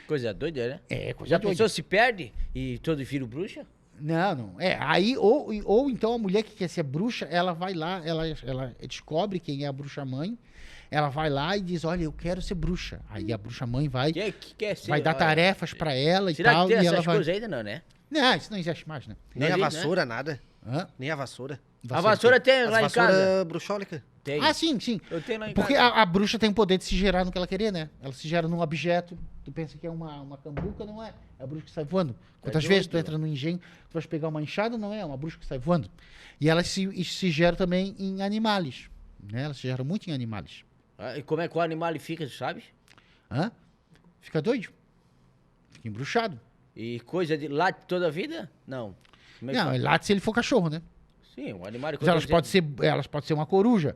Coisa doida, né? É, coisa Já doida. pensou se perde e todo filho bruxa? Não. Aí, ou então a mulher que quer ser bruxa, ela vai lá, ela descobre quem é a bruxa-mãe, ela vai lá e diz, olha, eu quero ser bruxa. Aí a bruxa-mãe vai, Quem é que quer ser? vai dar Olha, tarefas pra ela e Será tal. que tem e ela essas vai... coisas ainda não, né? Não, isso não existe mais, né? Nem Não a existe, vassoura, nada. Hã? Nem a vassoura. A vassoura tem As lá em casa. vassoura bruxólica. Tem. Ah, sim. Eu tenho lá em Porque casa. a bruxa tem o poder de se gerar no que ela querer, né? Ela se gera num objeto, tu pensa que é uma cambuca, não é? É a bruxa que sai voando. Quantas vezes tu doido. entra no engenho, tu vais pegar uma enxada, não é? É uma bruxa que sai voando. E ela se gera também em animais, né? Ela se gera muito em animais. Ah, e como é que o animal fica, sabe? Hã? Fica doido. Fica embruxado. E coisa de late toda a vida? Não. Como é que Não, faz? ele late se ele for cachorro, né? Sim, um animal que eu Mas tô elas dizendo. podem ser uma coruja.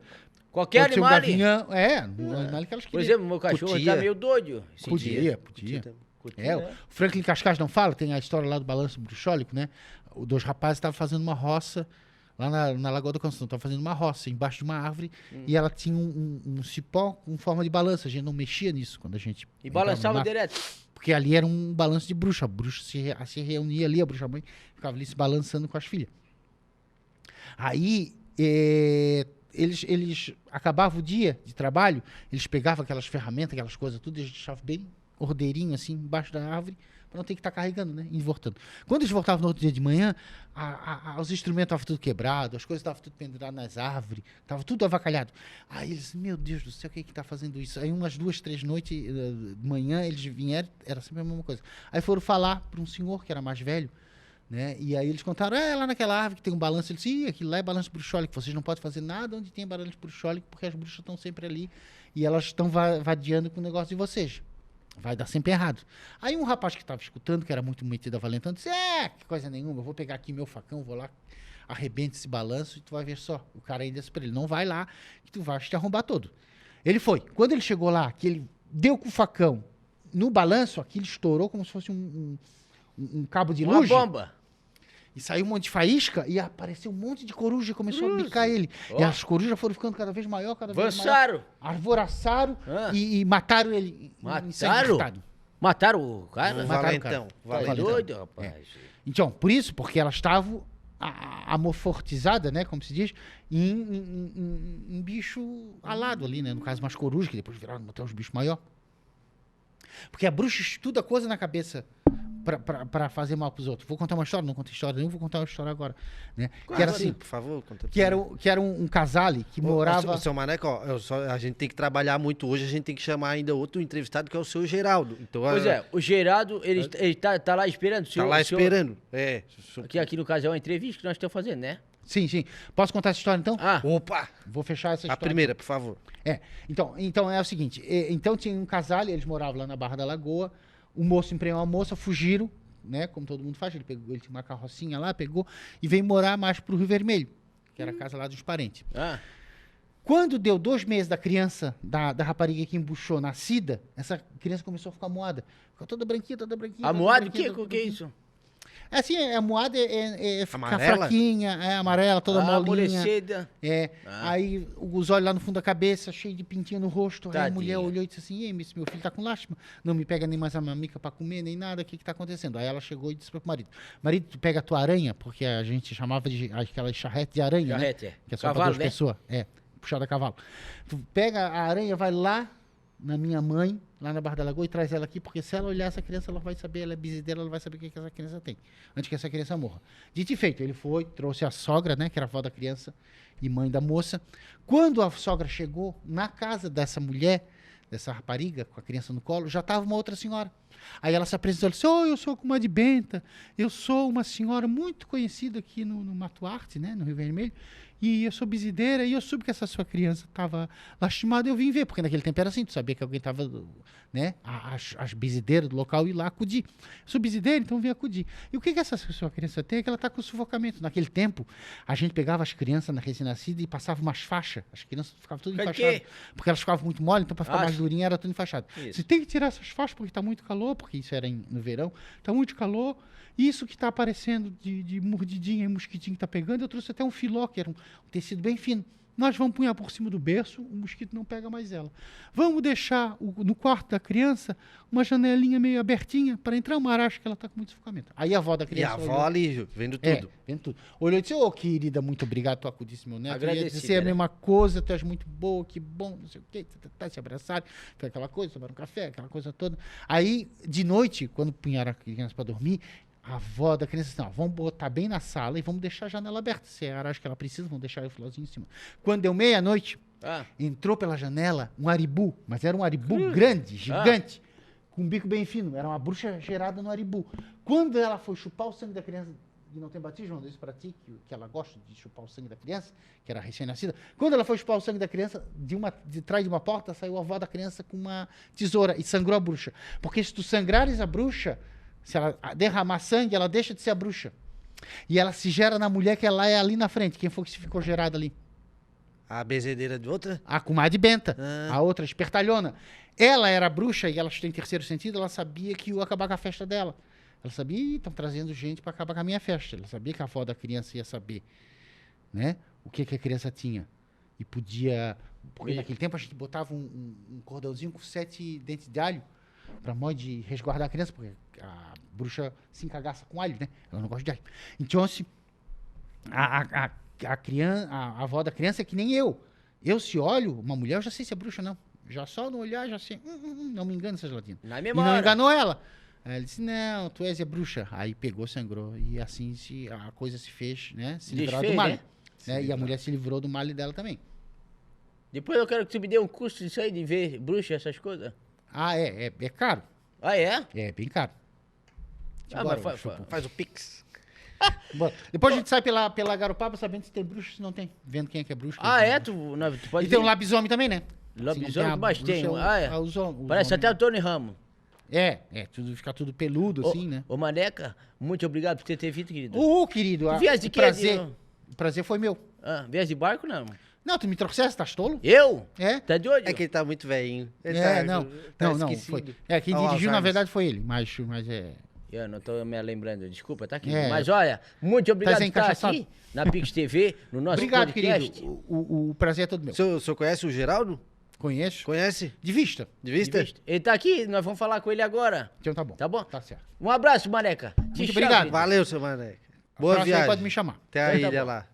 Qualquer pode ser um animal. gavião. Um animal que elas Por queriam. exemplo, meu cachorro Cutia. tá meio doido. esse dia. Podia. Cutia, É, o né? Franklin Cascais não fala, tem a história lá do balanço bruxólico, né? Os 2 rapazes estavam fazendo uma roça lá na Lagoa da Constituição, estavam fazendo uma roça embaixo de uma árvore e ela tinha um cipó com forma de balança. A gente não mexia nisso quando a gente. E entrava no balançava mato, direto. porque ali era um balanço de bruxa. A bruxa se reunia ali, a bruxa-mãe ficava ali se balançando com as filhas. Aí eles acabavam o dia de trabalho, eles pegavam aquelas ferramentas, aquelas coisas tudo, e eles deixavam bem ordeirinho assim, embaixo da árvore, para não ter que estar carregando, né? E voltando. Quando eles voltavam no outro dia de manhã, os instrumentos estavam tudo quebrados, as coisas estavam tudo penduradas nas árvores, estava tudo avacalhado. Aí eles, meu Deus do céu, quem é que está fazendo isso? Aí umas 2, 3 noites de manhã, eles vieram, era sempre a mesma coisa. Aí foram falar para um senhor que era mais velho, né? E aí eles contaram, lá naquela árvore que tem um balanço. Ele disse, aquilo lá é balanço bruxólico, vocês não podem fazer nada onde tem balanço bruxólico, porque as bruxas estão sempre ali e elas estão vadiando com o negócio de vocês. Vai dar sempre errado. Aí um rapaz que estava escutando, que era muito metido a valentão, disse, que coisa nenhuma, eu vou pegar aqui meu facão, vou lá, arrebento esse balanço e tu vai ver só. O cara ainda disse pra ele, não vai lá, que tu vai te arrombar todo. Ele foi. Quando ele chegou lá, que ele deu com o facão no balanço, aquilo estourou como se fosse um cabo de Uma luz. bomba. E saiu um monte de faísca e apareceu um monte de coruja e começou a bicar ele. Ó. E as corujas foram ficando cada vez maior, cada vez maior. Avançaram. Arvoraçaram Ah. e mataram ele. em sangue Mataram? cortado. Mataram o cara? Um Mataram o cara. valentão. Tá Valentão. doido, rapaz. Então, por isso, porque elas estavam amorfortizadas, né, como se diz, em bicho alado ali, né? No caso, umas corujas, que depois viraram até uns bichos maiores. Porque a bruxa estuda coisa na cabeça pra fazer mal pros outros. Vou contar uma história, não contei história nenhuma, vou contar uma história agora. Né? Que era assim, por favor, conta que era um casale que morava... Ô, seu Maneco, a gente tem que trabalhar muito hoje, a gente tem que chamar ainda outro entrevistado, que é o seu Geraldo. Então, Pois é, o Geraldo, ele tá lá esperando. tá lá esperando. É. Aqui no caso é uma entrevista que nós estamos fazendo, né? Sim. Posso contar essa história, então? Ah, Opa! Vou fechar essa A história. primeira, por favor. Então é o seguinte, então tinha um casal, eles moravam lá na Barra da Lagoa, o moço emprenhou uma moça, fugiram, né, como todo mundo faz, ele tinha uma carrocinha lá, pegou e veio morar mais pro Rio Vermelho, que era a casa lá dos parentes. Quando deu 2 meses da criança, da rapariga que embuchou, nascida, essa criança começou a ficar moada, ficou toda branquinha. a moada, o que é isso? É assim, a moada ficar Amarela? fraquinha, amarela, toda molinha. Amolecida. Aí os olhos lá no fundo da cabeça, cheio de pintinho no rosto. Aí a Tadinha. mulher olhou e disse assim, ei, meu filho tá com lástima, não me pega nem mais a mamica pra comer, nem nada, o que tá acontecendo? Aí ela chegou e disse pro marido, tu pega a tua aranha, porque a gente chamava de aquela charrete de aranha, Charrete, né? é. Que é só pra Cavalo, 2 né? pessoas, puxada a cavalo. Tu pega a aranha, vai lá na minha mãe, lá na Barra da Lagoa, e traz ela aqui, porque se ela olhar essa criança, ela vai saber, ela é bisideira, ela vai saber o que essa criança tem, antes que essa criança morra. Dito e feito, ele foi, trouxe a sogra, né, que era a avó da criança e mãe da moça. Quando a sogra chegou na casa dessa mulher, dessa rapariga, com a criança no colo, já estava uma outra senhora. Aí ela se apresentou e disse, eu sou a comadre Benta, eu sou uma senhora muito conhecida aqui no Mato Arte, né, no Rio Vermelho, e eu sou bisideira, e eu soube que essa sua criança estava lastimada, eu vim ver, porque naquele tempo era assim, tu sabia que alguém estava, né, as bisideiras do local ir lá acudir. Eu sou bisideira, então vim acudir. E o que essa sua criança tem é que ela está com sufocamento. Naquele tempo, a gente pegava as crianças na recém-nascida e passava umas faixas, as crianças ficavam tudo enfaixadas, porque elas ficavam muito mole, então para ficar mais durinha era tudo enfaixado. Você tem que tirar essas faixas porque está muito calor, porque isso era no verão, está muito calor. Isso que está aparecendo de mordidinha e mosquitinho que está pegando, eu trouxe até um filó, que era um tecido bem fino. Nós vamos punhar por cima do berço, o mosquito não pega mais ela. Vamos deixar no quarto da criança uma janelinha meio abertinha para entrar uma araxa, que ela está com muito sufocamento. Aí a avó da criança. E a avó ali, vendo tudo. Vendo tudo. Olhou e disse, querida, muito obrigado, tu acudisse meu neto. Eu ia dizer a né? mesma coisa, tu és muito boa, que bom, não sei o quê, se abraçaram, foi aquela coisa, tomaram um café, aquela coisa toda. Aí, de noite, quando punharam a criança para dormir, a avó da criança disse, não, vamos botar bem na sala e vamos deixar a janela aberta. Se é a araxa que ela precisa, vamos deixar o filózinho em cima. Quando deu meia-noite, entrou pela janela um aribu, mas era um aribu grande, gigante, com um bico bem fino. Era uma bruxa gerada no aribu. Quando ela foi chupar o sangue da criança, e não tem batismo, eu disse para ti, que ela gosta de chupar o sangue da criança, que era recém-nascida. Quando ela foi chupar o sangue da criança, de trás de uma porta, saiu a avó da criança com uma tesoura e sangrou a bruxa. Porque se tu sangrares a bruxa, se ela derramar sangue, ela deixa de ser a bruxa. E ela se gera na mulher que ela é ali na frente. Quem foi que se ficou gerada ali? A bezedeira de outra? A comadre Benta. A outra espertalhona. Ela era bruxa e ela tem terceiro sentido, ela sabia que ia acabar com a festa dela. Ela sabia, estão trazendo gente para acabar com a minha festa. Ela sabia que a avó da criança ia saber, né, o que a criança tinha. E podia... Porque naquele tempo a gente botava um cordãozinho com 7 dentes de alho para modo de resguardar a criança, porque a bruxa se encagaça com alho, né? Ela não gosta de alho. Então, assim, a avó da criança é que nem eu. Eu, se olho uma mulher, eu já sei se é bruxa ou não. Já só no olhar, já sei. Não me engano, essa gelatina. Na E memória. não enganou ela. Aí ela disse, não, tu és a bruxa. Aí pegou, sangrou. E assim a coisa se fez, né? Se livrar do mal. Né? E a mulher se livrou do mal dela também. Depois eu quero que tu me dê um curso disso aí, de ver bruxa, essas coisas. Ah, é caro. Ah, é? É bem caro. Mas Faz o pix. Bora. Depois a gente sai pela Garopaba sabendo se tem bruxa ou se não tem. Vendo quem é que é bruxa. Tu pode E tem ver. um lobisomem também, né? Lobisomem, mas tem. Os Parece até o Tony Ramos. Fica tudo peludo, assim, né? Ô, Maneca, muito obrigado por ter vindo, querido. Querido, viesse de o quê? prazer foi meu. Viesse de barco, não? Não, tu me trouxeste, tá tolo? Eu? É? Tá de olho? É que ele tá muito velhinho. Não, esquecido. Foi. Quem dirigiu, na verdade, foi ele, mas é... Eu não tô me lembrando, desculpa, tá aqui. É. Mas olha, muito obrigado por estar encaixaçado. aqui na Pix TV, no nosso Obrigado, podcast. querido. O prazer é todo meu. O senhor conhece o Geraldo? Conheço? Conhece? De vista. De vista? Ele tá aqui, nós vamos falar com ele agora. Então tá bom. Tá bom? Tá certo. Um abraço, Maneca. Muito obrigado. querido. Valeu, seu Maneca. Boa Próximo aí viagem. pode me chamar. Até a Então tá ilha bom. lá.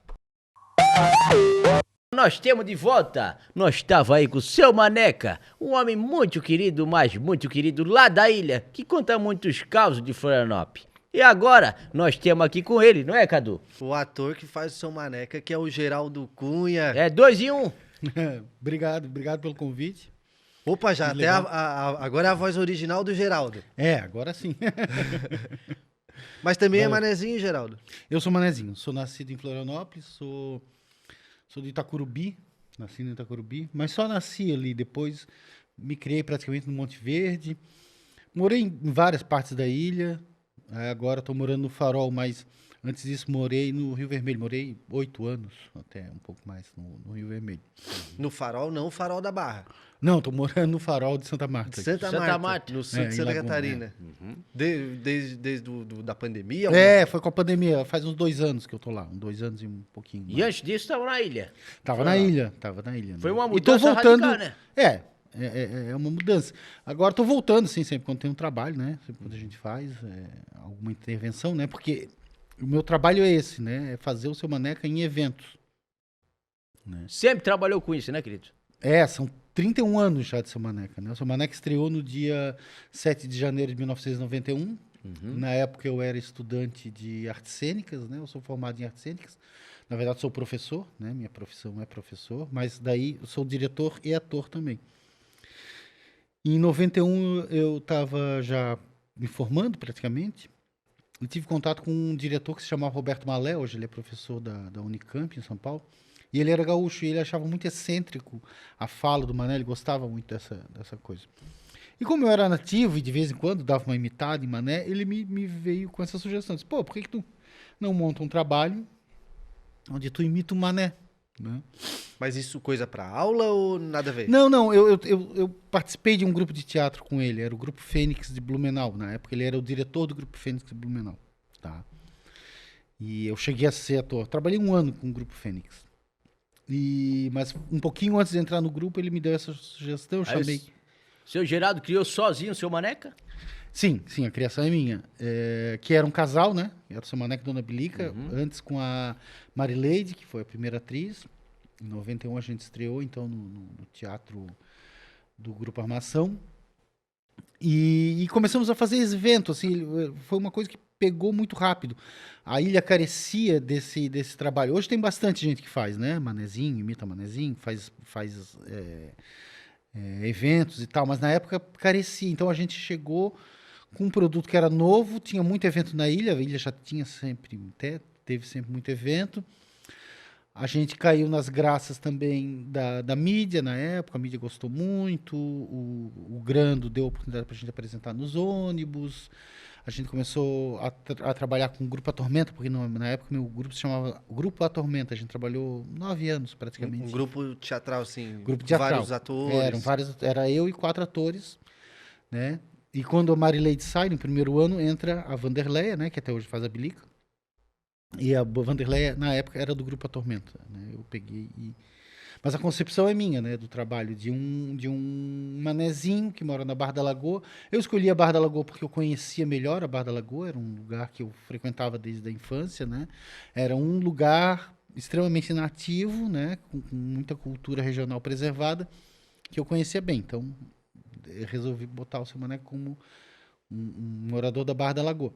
Nós temos de volta. Nós estava aí com o seu Maneca, um homem muito querido, mas muito querido lá da ilha, que conta muitos causos de Florianópolis. E agora, nós temos aqui com ele, não é, Cadu? O ator que faz o seu Maneca, que é o Geraldo Cunha. É 2 em 1. Obrigado pelo convite. Opa, já Que até legal. agora é a voz original do Geraldo. Agora sim. Mas também é Valeu. manezinho, Geraldo. Eu sou manezinho, sou nascido em Florianópolis, sou de Itacurubi, nasci no Itacurubi, mas só nasci ali, depois me criei praticamente no Monte Verde, morei em várias partes da ilha, agora estou morando no Farol, mas antes disso morei no Rio Vermelho, morei 8 anos, até um pouco mais no Rio Vermelho. No Farol, não o Farol da Barra. Não, estou morando no Farol de Santa Marta. De Santa Santa Marta, Marta. no sul É, de em Santa Laguna, Catarina. Desde da pandemia? Foi com a pandemia, faz uns 2 anos que eu tô lá, 2 anos e um pouquinho. E antes disso, estava na ilha. Tava na ilha. Foi uma E tô mudança voltando. radical, né? É uma mudança. Agora tô voltando, sim, sempre quando tem um trabalho, né? Sempre quando a gente faz alguma intervenção, né? Porque o meu trabalho é esse, né? É fazer o seu Maneca em eventos. Né? Sempre trabalhou com isso, né, querido? São 31 anos já de Seu Maneca, né? O Seu Maneca estreou no dia 7 de janeiro de 1991. Na época eu era estudante de artes cênicas, né? Eu sou formado em artes cênicas. Na verdade, sou professor, né? Minha profissão é professor, mas daí eu sou diretor e ator também. Em 91 eu estava já me formando praticamente e tive contato com um diretor que se chamava Roberto Malé, hoje ele é professor da Unicamp em São Paulo, e ele era gaúcho e ele achava muito excêntrico a fala do Mané, ele gostava muito dessa coisa. E como eu era nativo e de vez em quando dava uma imitada em Mané, ele me veio com essa sugestão, disse, pô, por que tu não monta um trabalho onde tu imita o Mané, né? Mas isso coisa pra aula ou nada a ver? Não, eu participei de um grupo de teatro com ele, era o Grupo Fênix de Blumenau, na época ele era o diretor do Grupo Fênix de Blumenau, tá? E eu cheguei a ser ator, trabalhei 1 ano com o Grupo Fênix, mas um pouquinho antes de entrar no grupo ele me deu essa sugestão, eu chamei... Seu Geraldo criou sozinho o Seu Maneca? Sim, a criação é minha. Que era um casal, né? Era o Seu Maneca e Dona Bilica, antes com a Marileide, que foi a primeira atriz. Em 91 a gente estreou, então, no teatro do Grupo Armação. E começamos a fazer esse evento, assim, foi uma coisa que pegou muito rápido. A ilha carecia desse trabalho. Hoje tem bastante gente que faz, né? Manezinho, imita Manezinho, faz eventos e tal, mas na época carecia. Então a gente chegou com um produto que era novo, tinha muito evento na ilha, a ilha já tinha teve sempre muito evento. A gente caiu nas graças também da mídia na época, a mídia gostou muito, o Grando deu a oportunidade para a gente apresentar nos ônibus, a gente começou a trabalhar com o Grupo A Tormenta, porque na época meu grupo se chamava Grupo A Tormenta, a gente trabalhou 9 anos praticamente. Um grupo teatral, assim, grupo teatral. Vários atores. Era eu e 4 atores, né? E quando a Marileide sai, no primeiro ano, entra a Vanderleia, né? Que até hoje faz a Bilica. E a Vanderleia, na época, era do Grupo A Tormenta, né? Eu peguei Mas a concepção é minha, né? Do trabalho de um manezinho que mora na Barra da Lagoa. Eu escolhi a Barra da Lagoa porque eu conhecia melhor a Barra da Lagoa. Era um lugar que eu frequentava desde a infância, né? Era um lugar extremamente nativo, né? Com muita cultura regional preservada, que eu conhecia bem. Então, eu resolvi botar o Seu Maneca como um morador da Barra da Lagoa.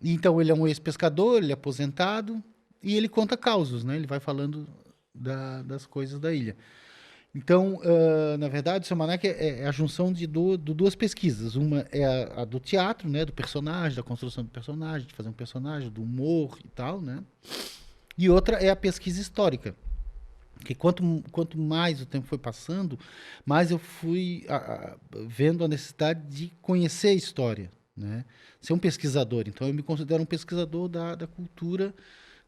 Então, ele é um ex-pescador, ele é aposentado, e ele conta causos, né? Ele vai falando das coisas da ilha. Então, na verdade, o Seu Maneca é a junção de duas pesquisas. Uma é a do teatro, né? Do personagem, da construção do personagem, de fazer um personagem, do humor e tal, né? E outra é a pesquisa histórica. Porque quanto mais o tempo foi passando, mais eu fui vendo a necessidade de conhecer a história, né? Ser um pesquisador. Então, eu me considero um pesquisador da cultura,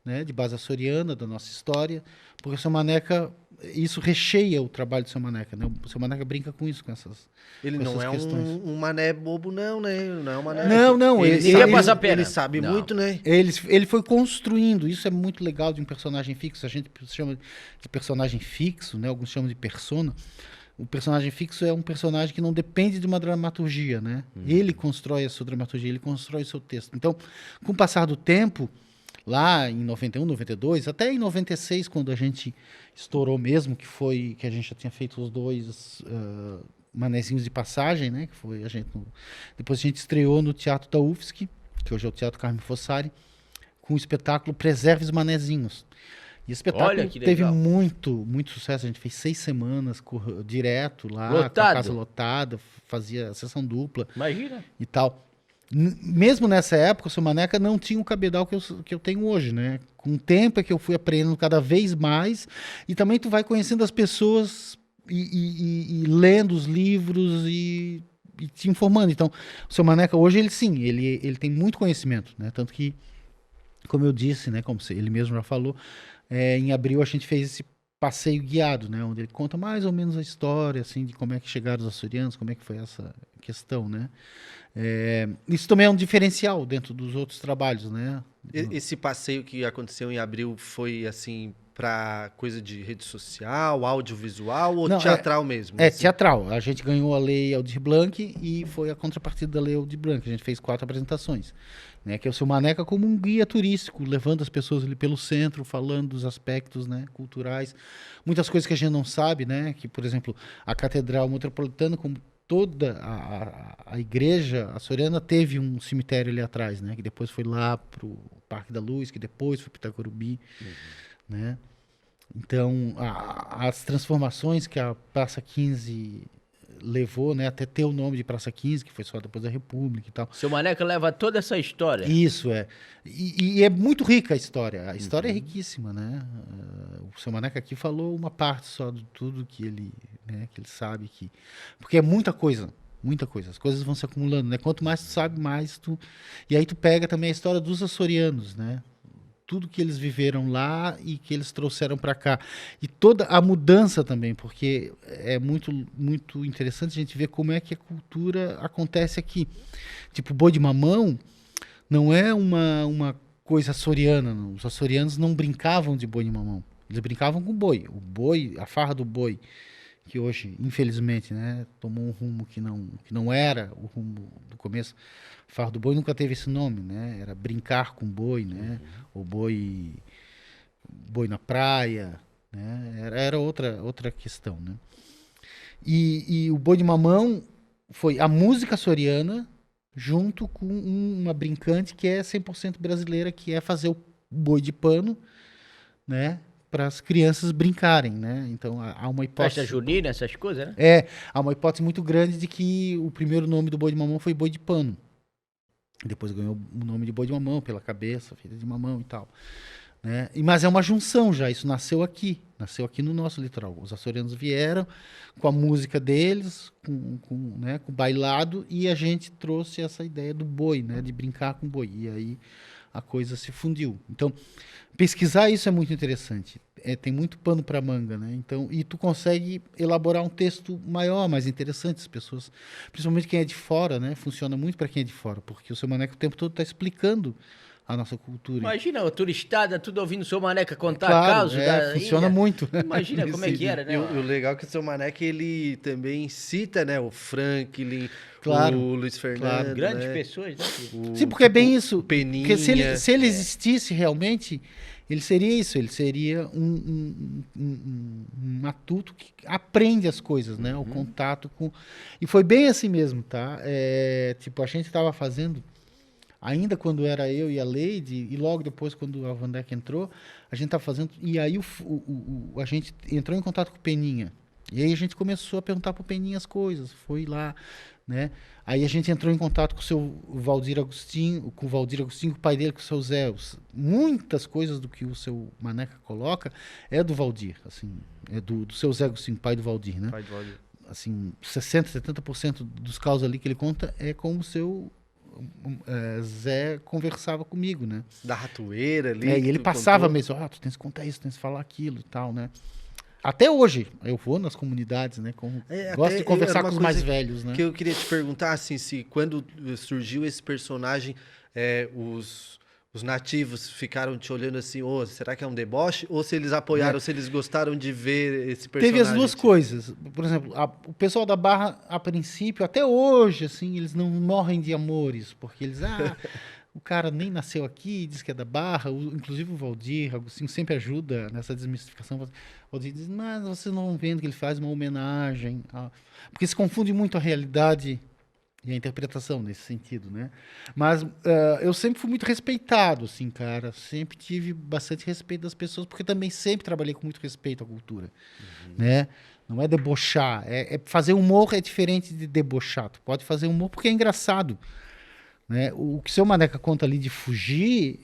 né, de base açoriana, da nossa história, porque o Seu Maneca, isso recheia o trabalho do Seu Maneca, né? O Seu Maneca brinca com isso, com essas Ele não é questões. um mané bobo, não, né? Não é um mané... Não, ele sabe muito, né? Ele foi construindo, isso é muito legal de um personagem fixo, a gente chama de personagem fixo, né? Alguns chamam de persona. O personagem fixo é um personagem que não depende de uma dramaturgia, né? Ele constrói a sua dramaturgia, ele constrói o seu texto. Então, com o passar do tempo, lá em 91, 92, até em 96, quando a gente estourou mesmo, que a gente já tinha feito os 2 manezinhos de passagem, né? Que foi depois a gente estreou no Teatro da UFSC, que hoje é o Teatro Carmen Fossari, com o espetáculo Preserve os Manezinhos. E o espetáculo teve muito sucesso. A gente fez 6 semanas direto lá, com a casa lotada, fazia sessão dupla. Imagina. E tal. Mesmo nessa época, o Seu Maneca não tinha o cabedal que eu tenho hoje, né? Com o tempo é que eu fui aprendendo cada vez mais, e também tu vai conhecendo as pessoas e lendo os livros e te informando. Então, o Seu Maneca hoje, ele tem muito conhecimento, né? Tanto que, como eu disse, né? Como ele mesmo já falou, em abril a gente fez esse passeio guiado, né? Onde ele conta mais ou menos a história, assim, de como é que chegaram os açorianos, como é que foi essa questão, né? Isso também é um diferencial dentro dos outros trabalhos, né? Esse passeio que aconteceu em abril foi, assim, para coisa de rede social, audiovisual ou Não, teatral mesmo? É assim? teatral. A gente ganhou a Lei Aldir Blanc e foi a contrapartida da Lei Aldir Blanc. A gente fez 4 apresentações. Né, que é o Seu Maneca como um guia turístico, levando as pessoas ali pelo centro, falando dos aspectos, né, culturais. Muitas coisas que a gente não sabe, né? Que, por exemplo, a Catedral Metropolitana, como toda a igreja açoriana, teve um cemitério ali atrás, né? Que depois foi lá para o Parque da Luz, que depois foi para Itacorubi, né? Então, as transformações que a Praça 15 levou, né, até ter o nome de Praça 15, que foi só depois da República e tal. Seu Maneca leva toda essa história. Isso, é. E é muito rica a história. A história é riquíssima, né? O Seu Maneca aqui falou uma parte só de tudo que ele, né, que ele sabe que... Porque é muita coisa. Muita coisa. As coisas vão se acumulando, né? Quanto mais tu sabe, mais tu... E aí tu pega também a história dos açorianos, né? Tudo que eles viveram lá e que eles trouxeram para cá. E toda a mudança também, porque é muito, muito interessante a gente ver como é que a cultura acontece aqui. Tipo, boi de mamão não é uma coisa açoriana. Não. Os açorianos não brincavam de boi de mamão. Eles brincavam com boi. O boi, a farra do boi, que hoje, infelizmente, né, tomou um rumo que não era o rumo do começo. Farra do boi nunca teve esse nome, né? Era brincar com boi, né? O boi na praia, né? Era outra questão, né? E o boi de mamão foi a música açoriana junto com uma brincante que é 100% brasileira, que é fazer o boi de pano, né? Para as crianças brincarem, né? Então há uma hipótese... Festa junina, essas coisas, né? Há uma hipótese muito grande de que o primeiro nome do boi de mamão foi boi de pano. Depois ganhou o nome de boi de mamão pela cabeça, feita de mamão e tal. Né? Mas é uma junção já, isso nasceu aqui no nosso litoral. Os açorianos vieram com a música deles, com bailado, e a gente trouxe essa ideia do boi, né? De brincar com boi. E aí a coisa se fundiu. Então, pesquisar isso é muito interessante. Tem muito pano para manga, né? Então, e tu consegue elaborar um texto maior, mais interessante. As pessoas, principalmente quem é de fora, né? Funciona muito para quem é de fora, porque o Seu Maneca o tempo todo está explicando a nossa cultura. Imagina, a turistada, tudo ouvindo o Seu Maneca contar Claro, casos da funciona ilha. muito. Imagina como é que era, né? E o legal é que o Seu Maneca, ele também cita, né, o Franklin, Claro, o Luiz Fernando, Grandes né? pessoas, né? Sim, porque é bem isso. Peninha. Porque se ele existisse realmente, ele seria isso. Ele seria um matuto que aprende as coisas, né? O contato com... E foi bem assim mesmo, tá? Tipo, a gente estava fazendo... Ainda quando era eu e a Leide, e logo depois quando a Vandeck entrou, a gente estava fazendo... E aí a gente entrou em contato com o Peninha. E aí a gente começou a perguntar para o Peninha as coisas. Foi lá, né? Aí a gente entrou em contato com o seu Valdir Agostinho, com o pai dele, com o seu Zé. Muitas coisas do que o Seu Maneca coloca é do Valdir, assim. É do seu Zé Agostinho, pai do Valdir, né? Pai do Valdir. Assim, 60%, 70% dos causos ali que ele conta é como o seu... Zé conversava comigo, né? Da ratoeira ali. E ele passava mesmo, tu tens que contar isso, tens que falar aquilo e tal, né? Até hoje, eu vou nas comunidades, né? Gosto de conversar com os mais velhos, né? Que eu queria te perguntar, assim, se quando surgiu esse personagem, os nativos ficaram te olhando assim, será que é um deboche? Ou se eles apoiaram, se eles gostaram de ver esse personagem? Teve as duas coisas. Por exemplo, o pessoal da Barra, a princípio, até hoje, assim, eles não morrem de amores, porque eles, o cara nem nasceu aqui, diz que é da Barra, inclusive o Valdir Agostinho sempre ajuda nessa desmistificação. O Valdir diz, mas vocês não vão vendo que ele faz uma homenagem. Porque se confunde muito a realidade e a interpretação nesse sentido, né? Mas eu sempre fui muito respeitado, assim, cara. Sempre tive bastante respeito das pessoas, porque também sempre trabalhei com muito respeito à cultura, né? Não é debochar. Fazer humor é diferente de debochar. Tu pode fazer humor porque é engraçado, né? O que o Seu Maneca conta ali de fugir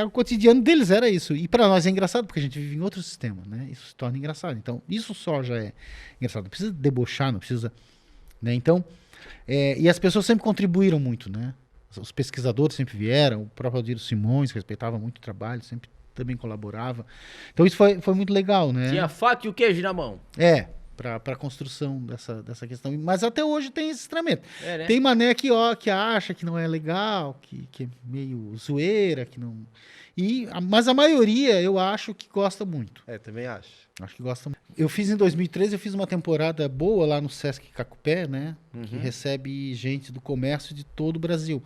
o cotidiano deles, era isso. E para nós é engraçado porque a gente vive em outro sistema, né? Isso se torna engraçado. Então, isso só já é engraçado. Não precisa debochar, não precisa... Né? Então... e as pessoas sempre contribuíram muito, né? Os pesquisadores sempre vieram, o próprio Aldir Simões respeitava muito o trabalho, sempre também colaborava. Então isso foi muito legal, né? Tinha a faca e o queijo na mão. para a construção dessa questão. Mas até hoje tem esse estranhamento. Né? Tem mané que acha que não é legal, que é meio zoeira, que não... Mas a maioria eu acho que gosta muito. Também acho. Acho que gosta muito. Eu fiz em 2013, eu fiz uma temporada boa lá no Sesc Cacupé, né? Que recebe gente do comércio de todo o Brasil.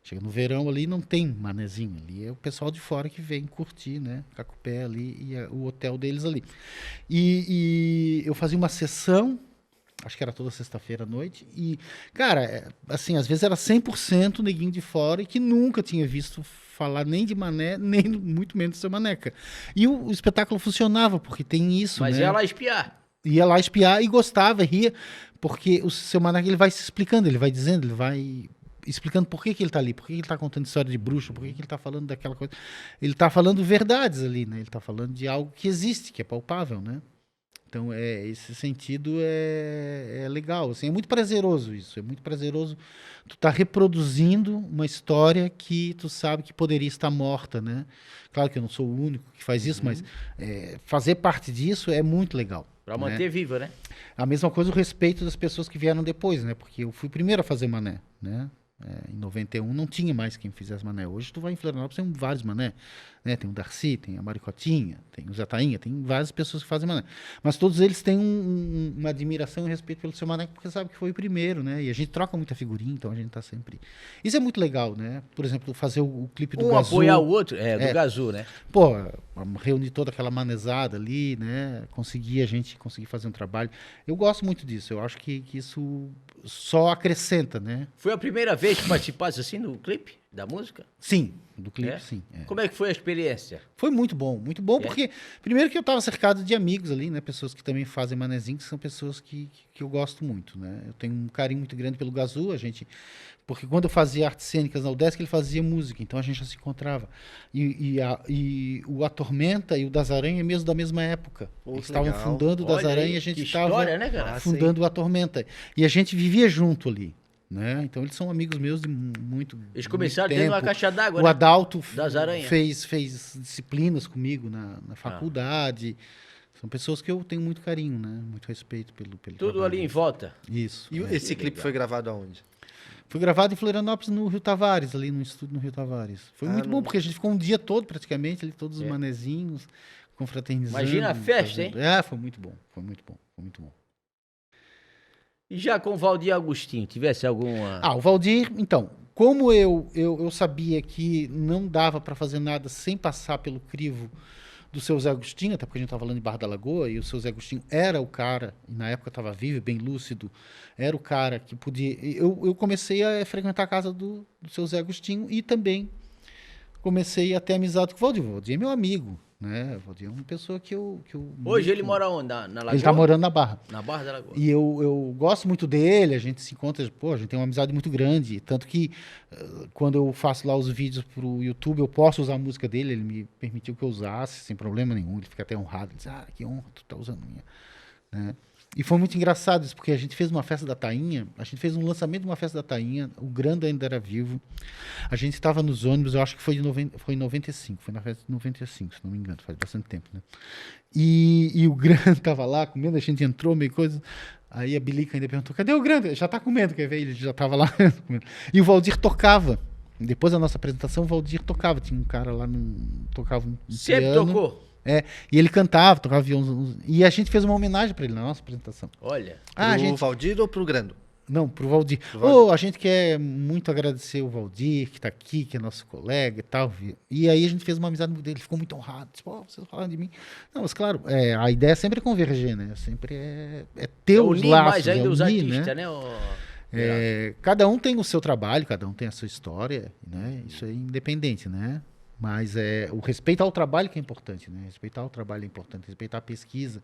Chega no verão ali, não tem manezinho ali. É o pessoal de fora que vem curtir, né? Cacupé ali e o hotel deles ali. E eu fazia uma sessão, acho que era toda sexta-feira à noite. E, cara, assim, às vezes era 100% neguinho de fora e que nunca tinha visto falar nem de mané, nem muito menos do seu maneca. E o espetáculo funcionava, porque tem isso, Mas né? ia lá espiar. Ia lá espiar e gostava, ria, porque o seu maneca ele vai se explicando, ele vai dizendo, ele vai explicando por que ele tá ali, por que ele tá contando história de bruxa, por que ele tá falando daquela coisa. Ele tá falando verdades ali, né? Ele tá falando de algo que existe, que é palpável, né? Então, esse sentido é legal, assim, é muito prazeroso isso, é muito prazeroso tu tá reproduzindo uma história que tu sabe que poderia estar morta, né? Claro que eu não sou o único que faz isso, mas fazer parte disso é muito legal. Pra manter viva, né? A mesma coisa o respeito das pessoas que vieram depois, né? Porque eu fui o primeiro a fazer mané, né? Em 91 não tinha mais quem fizesse mané. Hoje tu vai em Florianópolis, tem vários mané, né? Tem o Darcy, tem a Maricotinha, tem o Zé Tainha, tem várias pessoas que fazem mané. Mas todos eles têm uma admiração e respeito pelo seu mané, porque sabe que foi o primeiro, né? E a gente troca muita figurinha, então a gente tá sempre... Isso é muito legal, né? Por exemplo, fazer o clipe do Gazu. Apoiar o outro, do Gazu, né? Pô, reunir toda aquela manezada ali, né? A gente conseguir fazer um trabalho. Eu gosto muito disso, eu acho que isso só acrescenta, né? Foi a primeira vez que participasse assim no clipe da música? Sim, do clipe, sim. Como é que foi a experiência? Foi muito bom, porque primeiro que eu estava cercado de amigos ali, né? Pessoas que também fazem manezinho, que são pessoas que eu gosto muito, né? Eu tenho um carinho muito grande pelo Gazu, porque quando eu fazia artes cênicas na UDESC, ele fazia música, então a gente já se encontrava. E o A Tormenta e o Das Aranha é mesmo da mesma época. Eles estavam fundando o Das Aranha e a gente estava fundando o A Tormenta. E a gente vivia junto ali. Né? Então eles são amigos meus de muito Eles começaram muito tendo tempo. uma caixa d'água, O Adalto Das Aranha. fez disciplinas comigo na faculdade. São pessoas que eu tenho muito carinho, né? Muito respeito pelo Tudo trabalho. ali em volta. Isso. E esse clipe foi gravado aonde? Foi gravado em Florianópolis, no Rio Tavares, ali no estúdio no Rio Tavares. Foi muito bom, porque a gente ficou um dia todo, praticamente, ali, todos os manezinhos, confraternizando. Imagina a festa, hein? Foi muito bom, foi muito bom, foi muito bom. E já com o Valdir Agostinho, tivesse alguma... O Valdir, então, como eu sabia que não dava para fazer nada sem passar pelo crivo do seu Zé Agostinho, até porque a gente estava falando de Barra da Lagoa, e o seu Zé Agostinho era o cara, e na época estava vivo, bem lúcido, era o cara que podia... Eu comecei a frequentar a casa do seu Zé Agostinho e também comecei a ter amizade com o Valdir. O Valdir é meu amigo, né? O Valdir é uma pessoa que eu Hoje ele mora onde? Na Lagoa? Ele está morando na Barra. Na Barra da Lagoa. E eu gosto muito dele, a gente se encontra, a gente tem uma amizade muito grande, tanto que quando eu faço lá os vídeos pro YouTube, eu posso usar a música dele, ele me permitiu que eu usasse, sem problema nenhum, ele fica até honrado, ele diz, que honra, tu tá usando minha, né? E foi muito engraçado isso, porque a gente fez uma festa da Tainha, a gente fez um lançamento de uma festa da Tainha, o Grande ainda era vivo, a gente estava nos ônibus, eu acho que foi em 95, foi na festa de 95, se não me engano, faz bastante tempo, né? E o Grande estava lá comendo, a gente entrou, meio coisa, aí a Bilica ainda perguntou, cadê o Grande? Já tá comendo, quer ver? Ele já estava lá comendo. E o Valdir tocava, depois da nossa apresentação, o Valdir tocava, tinha um cara lá, tocava um Sempre piano. tocou? E ele cantava, tocava violão. E a gente fez uma homenagem para ele na nossa apresentação. Olha. Pro Valdir ou pro Grando? Não, pro Valdir. A gente quer muito agradecer o Valdir, que tá aqui, que é nosso colega e tal. E aí a gente fez uma amizade dele, ele ficou muito honrado. Disse, vocês falaram de mim. Não, mas claro, a ideia é sempre converger, né? Sempre é ter os unir laços. Mais ainda os unir, artistas, né? Cada um tem o seu trabalho, cada um tem a sua história, né? Isso é independente, né? Mas o respeito ao trabalho que é importante, né? Respeitar o trabalho é importante, respeitar a pesquisa,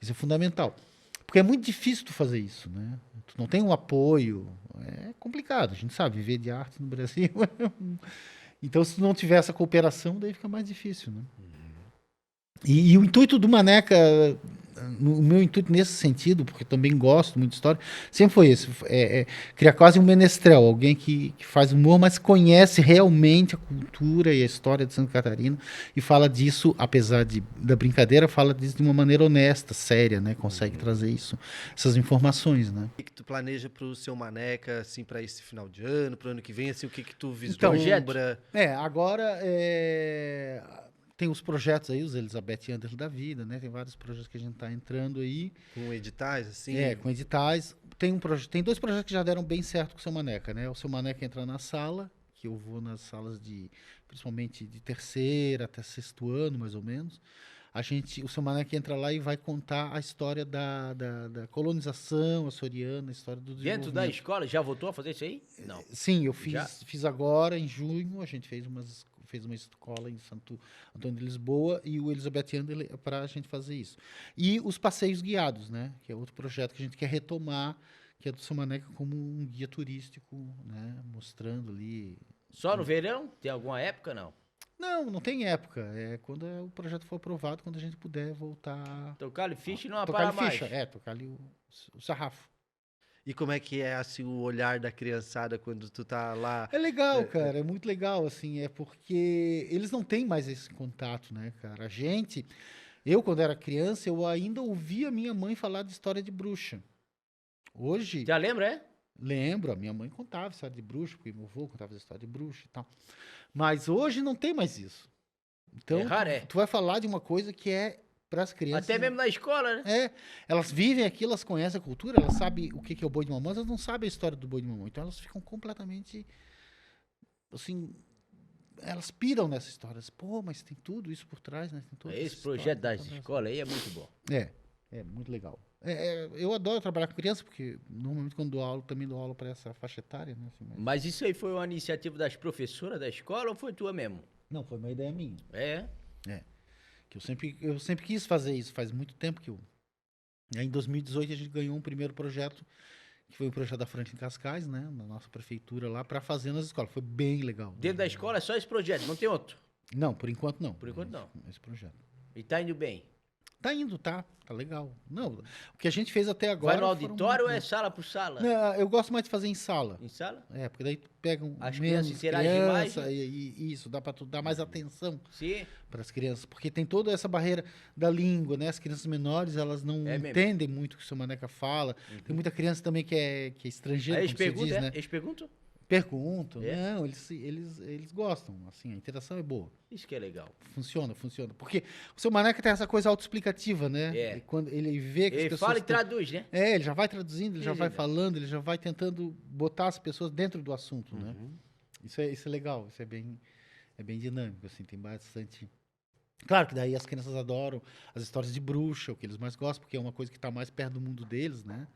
isso é fundamental. Porque é muito difícil tu fazer isso, né? Tu não tem um apoio, é complicado, a gente sabe, viver de arte no Brasil. Então, se tu não tiver essa cooperação, daí fica mais difícil, né? E o intuito do Maneca, o meu intuito nesse sentido, porque também gosto muito de história, sempre foi esse, criar quase um menestrel, alguém que faz humor, mas conhece realmente a cultura e a história de Santa Catarina e fala disso, apesar da brincadeira, fala disso de uma maneira honesta, séria, né? Consegue trazer essas informações, né? O que tu planeja pro Seu Maneca, assim, para esse final de ano, pro ano que vem, assim, o que tu Então, vislumbra? Agora tem os projetos aí, os Elizabeth Anderle da vida, né? Tem vários projetos que a gente está entrando aí. Com editais, assim? Com editais. Tem 2 projetos que já deram bem certo com o Seu Maneca, né? O Seu Maneca entra na sala, que eu vou nas salas principalmente de terceiro até 6º ano, mais ou menos. O Seu Maneca entra lá e vai contar a história da colonização açoriana, a história do desenvolvimento. Dentro da escola, já voltou a fazer isso aí? Não. Sim, eu fiz agora, em junho, a gente fez uma escola em Santo Antônio de Lisboa e o Elizabeth Anderle para a gente fazer isso. E os passeios guiados, né? Que é outro projeto que a gente quer retomar, que é do Seu Maneca como um guia turístico, né? Mostrando ali... Só no verão? Tem alguma época, não? Não tem época. É quando o projeto for aprovado, quando a gente puder voltar... Tocar ali ficha e não tocar para mais. Tocar ali o sarrafo. E como é que é, assim, o olhar da criançada quando tu tá lá? É legal, cara, é muito legal, assim, porque eles não têm mais esse contato, né, cara? Eu quando era criança, eu ainda ouvia minha mãe falar de história de bruxa. Hoje... Já lembra, é? Lembro, a minha mãe contava história de bruxa, porque meu avô contava história de bruxa e tal. Mas hoje não tem mais isso. Então, É raro, tu vai falar de uma coisa que é para as crianças... Até mesmo na escola, né? Elas vivem aqui, elas conhecem a cultura, elas sabem o que é o boi de mamão, elas não sabem a história do boi de mamão. Então elas ficam completamente, assim, elas piram nessa história. Pô, mas tem tudo isso por trás, né? Tem toda Esse essa projeto história das por trás. escolas aí é muito bom. É muito legal. Eu adoro trabalhar com criança, porque normalmente quando dou aula, também dou aula para essa faixa etária, né? Assim, Mas isso aí foi uma iniciativa das professoras da escola ou foi tua mesmo? Não, foi uma ideia minha. É? Que eu sempre quis fazer isso, faz muito tempo que Aí, em 2018 a gente ganhou um primeiro projeto, que foi o projeto da Franklin Cascais, né, na nossa prefeitura lá, para fazer nas escolas. Foi bem legal. Dentro da escola é só esse projeto, não tem outro? Não, por enquanto não. Por enquanto não. Esse projeto. E tá indo bem? Tá indo, tá legal. Não, o que a gente fez até agora... Vai no auditório ou é sala por sala? Não, eu gosto mais de fazer em sala. Em sala? Porque daí tu pega As menos crianças interagem mais, né? e isso, dá para tu dar mais atenção Sim. para as crianças, porque tem toda essa barreira da língua, né? As crianças menores, elas não entendem muito o que o Seu Maneca fala. Tem muita criança também que é estrangeira, Aí como se diz, né? Eles perguntam? Perguntam. Não, eles gostam, assim, a interação é boa. Isso que é legal. Funciona. Porque o Seu Maneca tem essa coisa autoexplicativa, né? É. E quando ele vê que as Ele pessoas fala e traduz, né? ele já vai traduzindo, ele já vai legal. falando, ele já vai tentando botar as pessoas dentro do assunto, né? Isso é legal, isso é bem dinâmico, assim, tem bastante... Claro que daí as crianças adoram as histórias de bruxa, o que eles mais gostam, porque é uma coisa que está mais perto do mundo deles, né?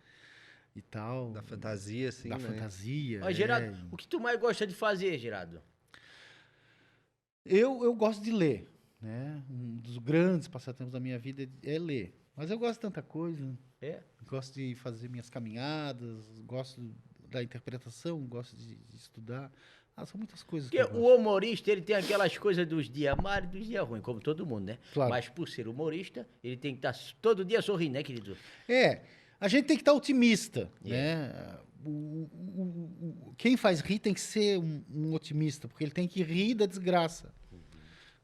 E tal. Da fantasia, assim, Da né? fantasia. Ó, Gerardo, o que tu mais gosta de fazer, Gerardo? Eu gosto de ler, né? Um dos grandes passatempos da minha vida é ler. Mas eu gosto de tanta coisa. Gosto de fazer minhas caminhadas, gosto da interpretação, gosto de estudar. São muitas coisas que Porque eu o gosto. humorista, ele tem aquelas coisas dos dias maus e dos dias ruins, como todo mundo, né? Claro. Mas por ser humorista, ele tem que estar todo dia sorrindo, né, querido? A gente tem que estar otimista, né? Quem faz rir tem que ser um otimista, porque ele tem que rir da desgraça,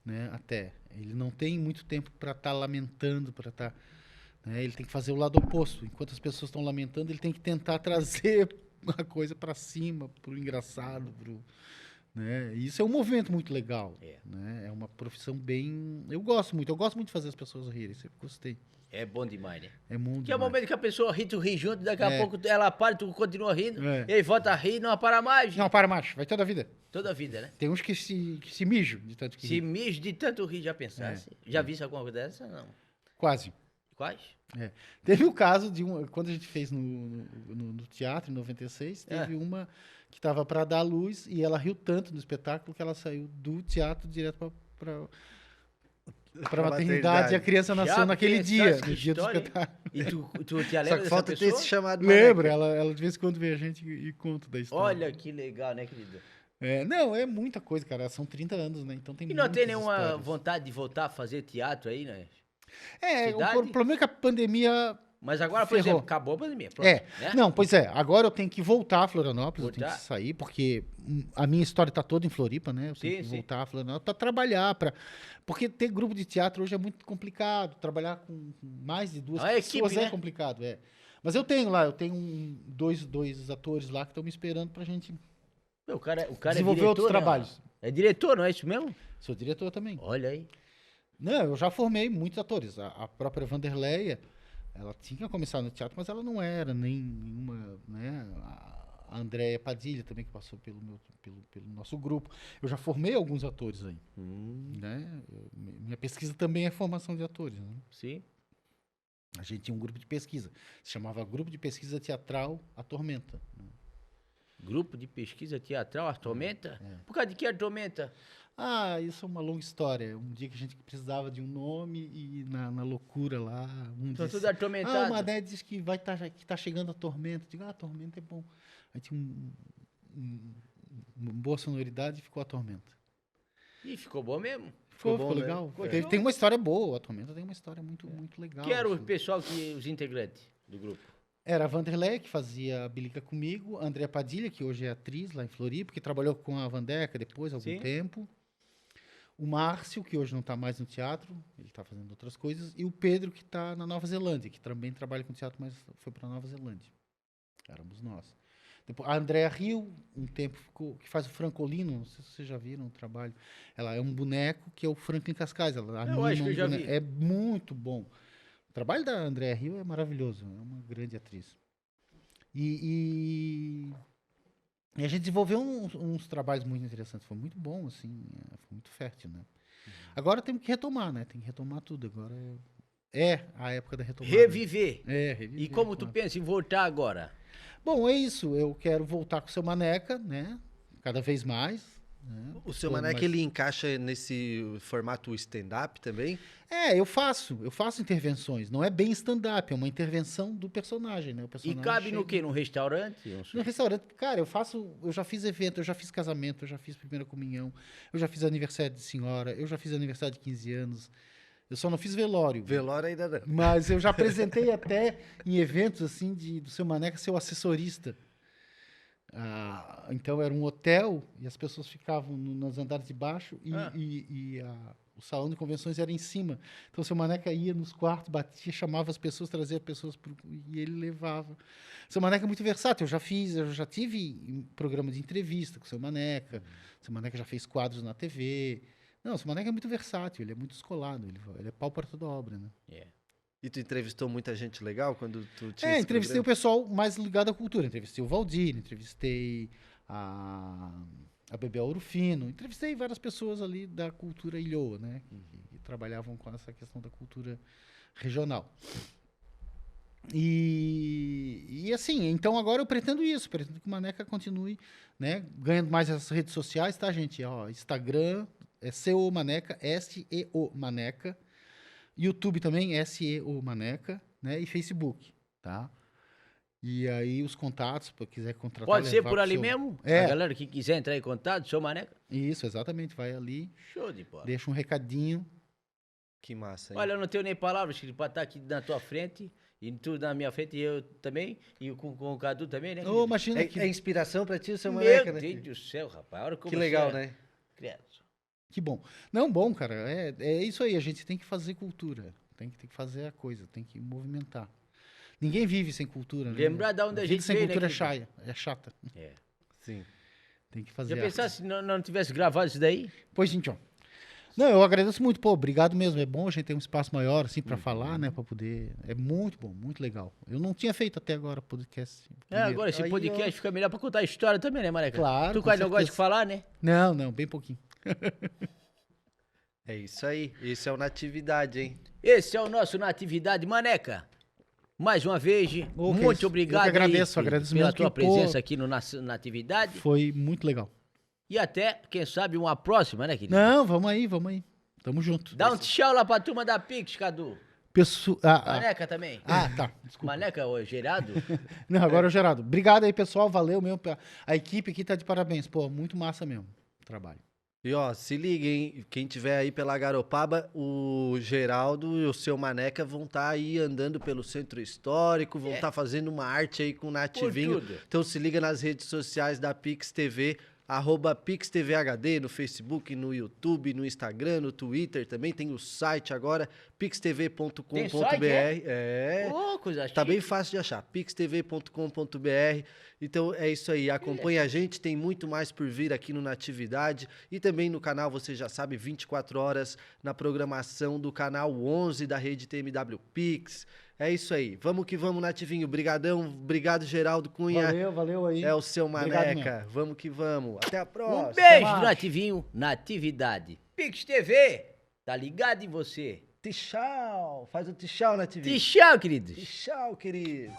né? Até ele não tem muito tempo para estar lamentando, para estar, né? Ele tem que fazer o lado oposto. Enquanto as pessoas estão lamentando, ele tem que tentar trazer a coisa para cima, pro engraçado, né? E isso é um movimento muito legal, né? É uma profissão bem, eu gosto muito de fazer as pessoas rirem, sempre gostei. É bom demais, né? É muito Que é o demais. momento que a pessoa ri, tu ri junto, daqui a pouco ela para, tu continua rindo, É. e aí volta a rir, não para mais. Não, para, macho, vai toda a vida. Toda a vida, né? Tem uns que se mijam de tanto que Se ri. mijo de tanto rir, já pensasse. Já visse alguma coisa dessa? Não. Quase. Quais? Teve o caso de quando a gente fez no teatro, em 96, teve uma que estava para dar luz e ela riu tanto no espetáculo que ela saiu do teatro direto para a maternidade e a criança nasceu Já naquele pensasse dia, que no dia do história, hein? espetáculo. E tu te Só lembra que dessa falta ter pessoa? esse chamado Lembra? Maneca. Ela de vez em quando vê a gente e conta da história. Olha que legal, né, querido? Não, é muita coisa, cara. São 30 anos, né? Então tem E não tem muitas nenhuma histórias. vontade de voltar a fazer teatro aí, né? Cidade? o problema é que a pandemia... Mas agora, por Ferrou. exemplo, acabou a pandemia. Pronto, É, né? não, pois é, agora eu tenho que voltar a Florianópolis, eu tenho Voltar. que sair, porque a minha história tá toda em Floripa, né? Eu tenho Sim, que sim. voltar a Florianópolis para trabalhar, porque ter grupo de teatro hoje é muito complicado, trabalhar com mais de duas É uma pessoas equipe, é né? complicado, é. Mas eu tenho dois atores lá que estão me esperando pra gente O cara é desenvolver diretor, outros né? trabalhos. É diretor, não é isso mesmo? Sou diretor também. Olha aí. Não, eu já formei muitos atores. A própria Vanderleia, ela tinha começado no teatro, mas ela não era nenhuma, né? A Andréia Padilha também, que passou pelo nosso grupo. Eu já formei alguns atores aí, né? Minha pesquisa também é formação de atores, né? Sim. A gente tinha um grupo de pesquisa. Se chamava Grupo de Pesquisa Teatral A Tormenta. Grupo de pesquisa teatral, a Tormenta? É. Por causa de que a Tormenta? Ah, isso é uma longa história. Um dia que a gente precisava de um nome e na loucura lá, Então disse, tudo atormentado. o Mané diz que que tá chegando a tormenta. Eu digo, a tormenta é bom. Aí tinha uma boa sonoridade e ficou a tormenta. Ih, ficou bom mesmo. Ficou bom, né? legal. Ficou Tem show. uma história boa, a tormenta tem uma história muito legal. Que era o assim. pessoal, os integrantes do grupo? Era a Vanderleia, que fazia a Bilica comigo, a Andréa Padilha, que hoje é atriz lá em Floripa, que trabalhou com a Vandeca depois, há algum Sim. tempo. O Márcio, que hoje não está mais no teatro, ele está fazendo outras coisas. E o Pedro, que está na Nova Zelândia, que também trabalha com teatro, mas foi para a Nova Zelândia. Éramos nós. Depois, a Andréa Rio, um tempo que faz o Francolino, não sei se vocês já viram o trabalho. Ela é um boneco que é o Franklin Cascais. Ela Eu acho que eu já vi. É muito bom. O trabalho da Andréa Rio é maravilhoso, é uma grande atriz. E a gente desenvolveu uns trabalhos muito interessantes, foi muito bom, assim, foi muito fértil, né? Agora temos que retomar, né? Tem que retomar tudo, agora é a época da retomada. Reviver. Reviver. E como tu claro. pensa em voltar agora? Bom, é isso, eu quero voltar com o Seu Maneca, né? Cada vez mais. Né? O seu Falando Mané que mais- ele encaixa nesse formato stand-up também? eu faço intervenções, não é bem stand-up, é uma intervenção do personagem, né? O E personagem cabe no chega- quê? Num restaurante? No restaurante, cara, eu já fiz evento, eu já fiz casamento, eu já fiz primeira comunhão, eu já fiz aniversário de senhora, eu já fiz aniversário de 15 anos. Eu só não fiz velório. Velório ainda não. Mas eu já apresentei até em eventos assim do Seu Maneca ser o assessorista. Então era um hotel e as pessoas ficavam nos andares de baixo e o salão de convenções era em cima. Então o Seu Maneca ia nos quartos, batia, chamava as pessoas, trazia pessoas e ele levava. O Seu Maneca é muito versátil. Eu já tive em programa de entrevista com o Seu Maneca. O Seu Maneca já fez quadros na TV. Não, o Seu Maneca é muito versátil, ele é muito descolado, ele é pau para toda obra, né? E tu entrevistou muita gente legal quando tu tinha esse Entrevistei o programa? pessoal mais ligado à cultura. Entrevistei o Valdir, entrevistei a Bebel Urufino, entrevistei várias pessoas ali da cultura ilhoa, né? Que trabalhavam com essa questão da cultura regional. E assim, então agora eu pretendo isso, pretendo que o Maneca continue, né? Ganhando mais essas redes sociais, tá, gente? Ó, Instagram é SEO Maneca, SEO Maneca. YouTube também, SEO Maneca, né? E Facebook, tá? E aí os contatos, para quiser contratar... Pode ser levar por pro ali seu- mesmo? É. A galera que quiser entrar em contato, seu Maneca? Isso, exatamente. Vai ali, Show de bola. deixa um recadinho. Que massa, hein? Olha, eu não tenho nem palavras, Cris, pra estar aqui na tua frente, e tu na minha frente, e eu também, e com o Cadu também, né? Ô, querido? imagina que... É inspiração pra ti o seu Meu Maneca, né? Deus do céu, rapaz. A hora Que legal, né? Credo. Que bom. Não, bom, cara. É isso aí. A gente tem que fazer cultura. Tem que fazer a coisa. Tem que movimentar. Ninguém vive sem cultura, né? Lembrar de onde a vida gente sem veio, né, cultura querido? é chata. É. Sim. Tem que fazer Já arte. pensasse se não tivesse gravado isso daí? Pois, gente, ó. Não, eu agradeço muito. Pô, obrigado mesmo. É bom a gente ter um espaço maior, assim, pra falar, né? Pra poder... É muito bom, muito legal. Eu não tinha feito até agora podcast. primeiro. Agora esse Aí, podcast fica melhor pra contar a história também, né, Maneca? Claro, Tu com quase não gosta de certeza. falar, né? Não, bem pouquinho. É isso aí. Esse é o Natividade, hein? Esse é o nosso Natividade Maneca. Mais uma vez, Ô, que muito isso. obrigado Eu que agradeço, aí, agradeço pela mesmo tua que, pô, presença aqui no Natividade. Foi muito legal. E até, quem sabe, uma próxima, né, querido? Não, vamos aí. Tamo junto. Dá um tchau lá pra turma da Pix, Cadu. Maneca. Maneca também. Tá. Desculpa. Maneca, ô Gerado. Não, agora é o Gerardo. Obrigado aí, pessoal. Valeu mesmo. A equipe aqui tá de parabéns. Pô, muito massa mesmo o trabalho. E ó, se liguem, quem tiver aí pela Garopaba, o Geraldo e o seu Maneca vão estar aí andando pelo centro histórico, vão estar fazendo uma arte aí com o Nativinho. tudo. Então se liga nas redes sociais da Pix TV, @PixTVHD, no Facebook, no YouTube, no Instagram, no Twitter também. Tem o site agora, pixtv.com.br. Tem site, é? É. Ô, coisa Tá bem chique. fácil de achar, pixtv.com.br. Então é isso aí, acompanhe a gente, tem muito mais por vir aqui no Natividade e também no canal, você já sabe, 24 horas na programação do canal 11 da rede TMW Pix. É isso aí, vamos que vamos, Nativinho, brigadão, obrigado Geraldo Cunha, Valeu aí. é o seu Obrigado Maneca, vamos que vamos, até a próxima. Um beijo mais. do Nativinho, Natividade. Pix TV, tá ligado em você. Tchau, faz o tchau, Nativinho. Tchau, queridos. Tchau, querido.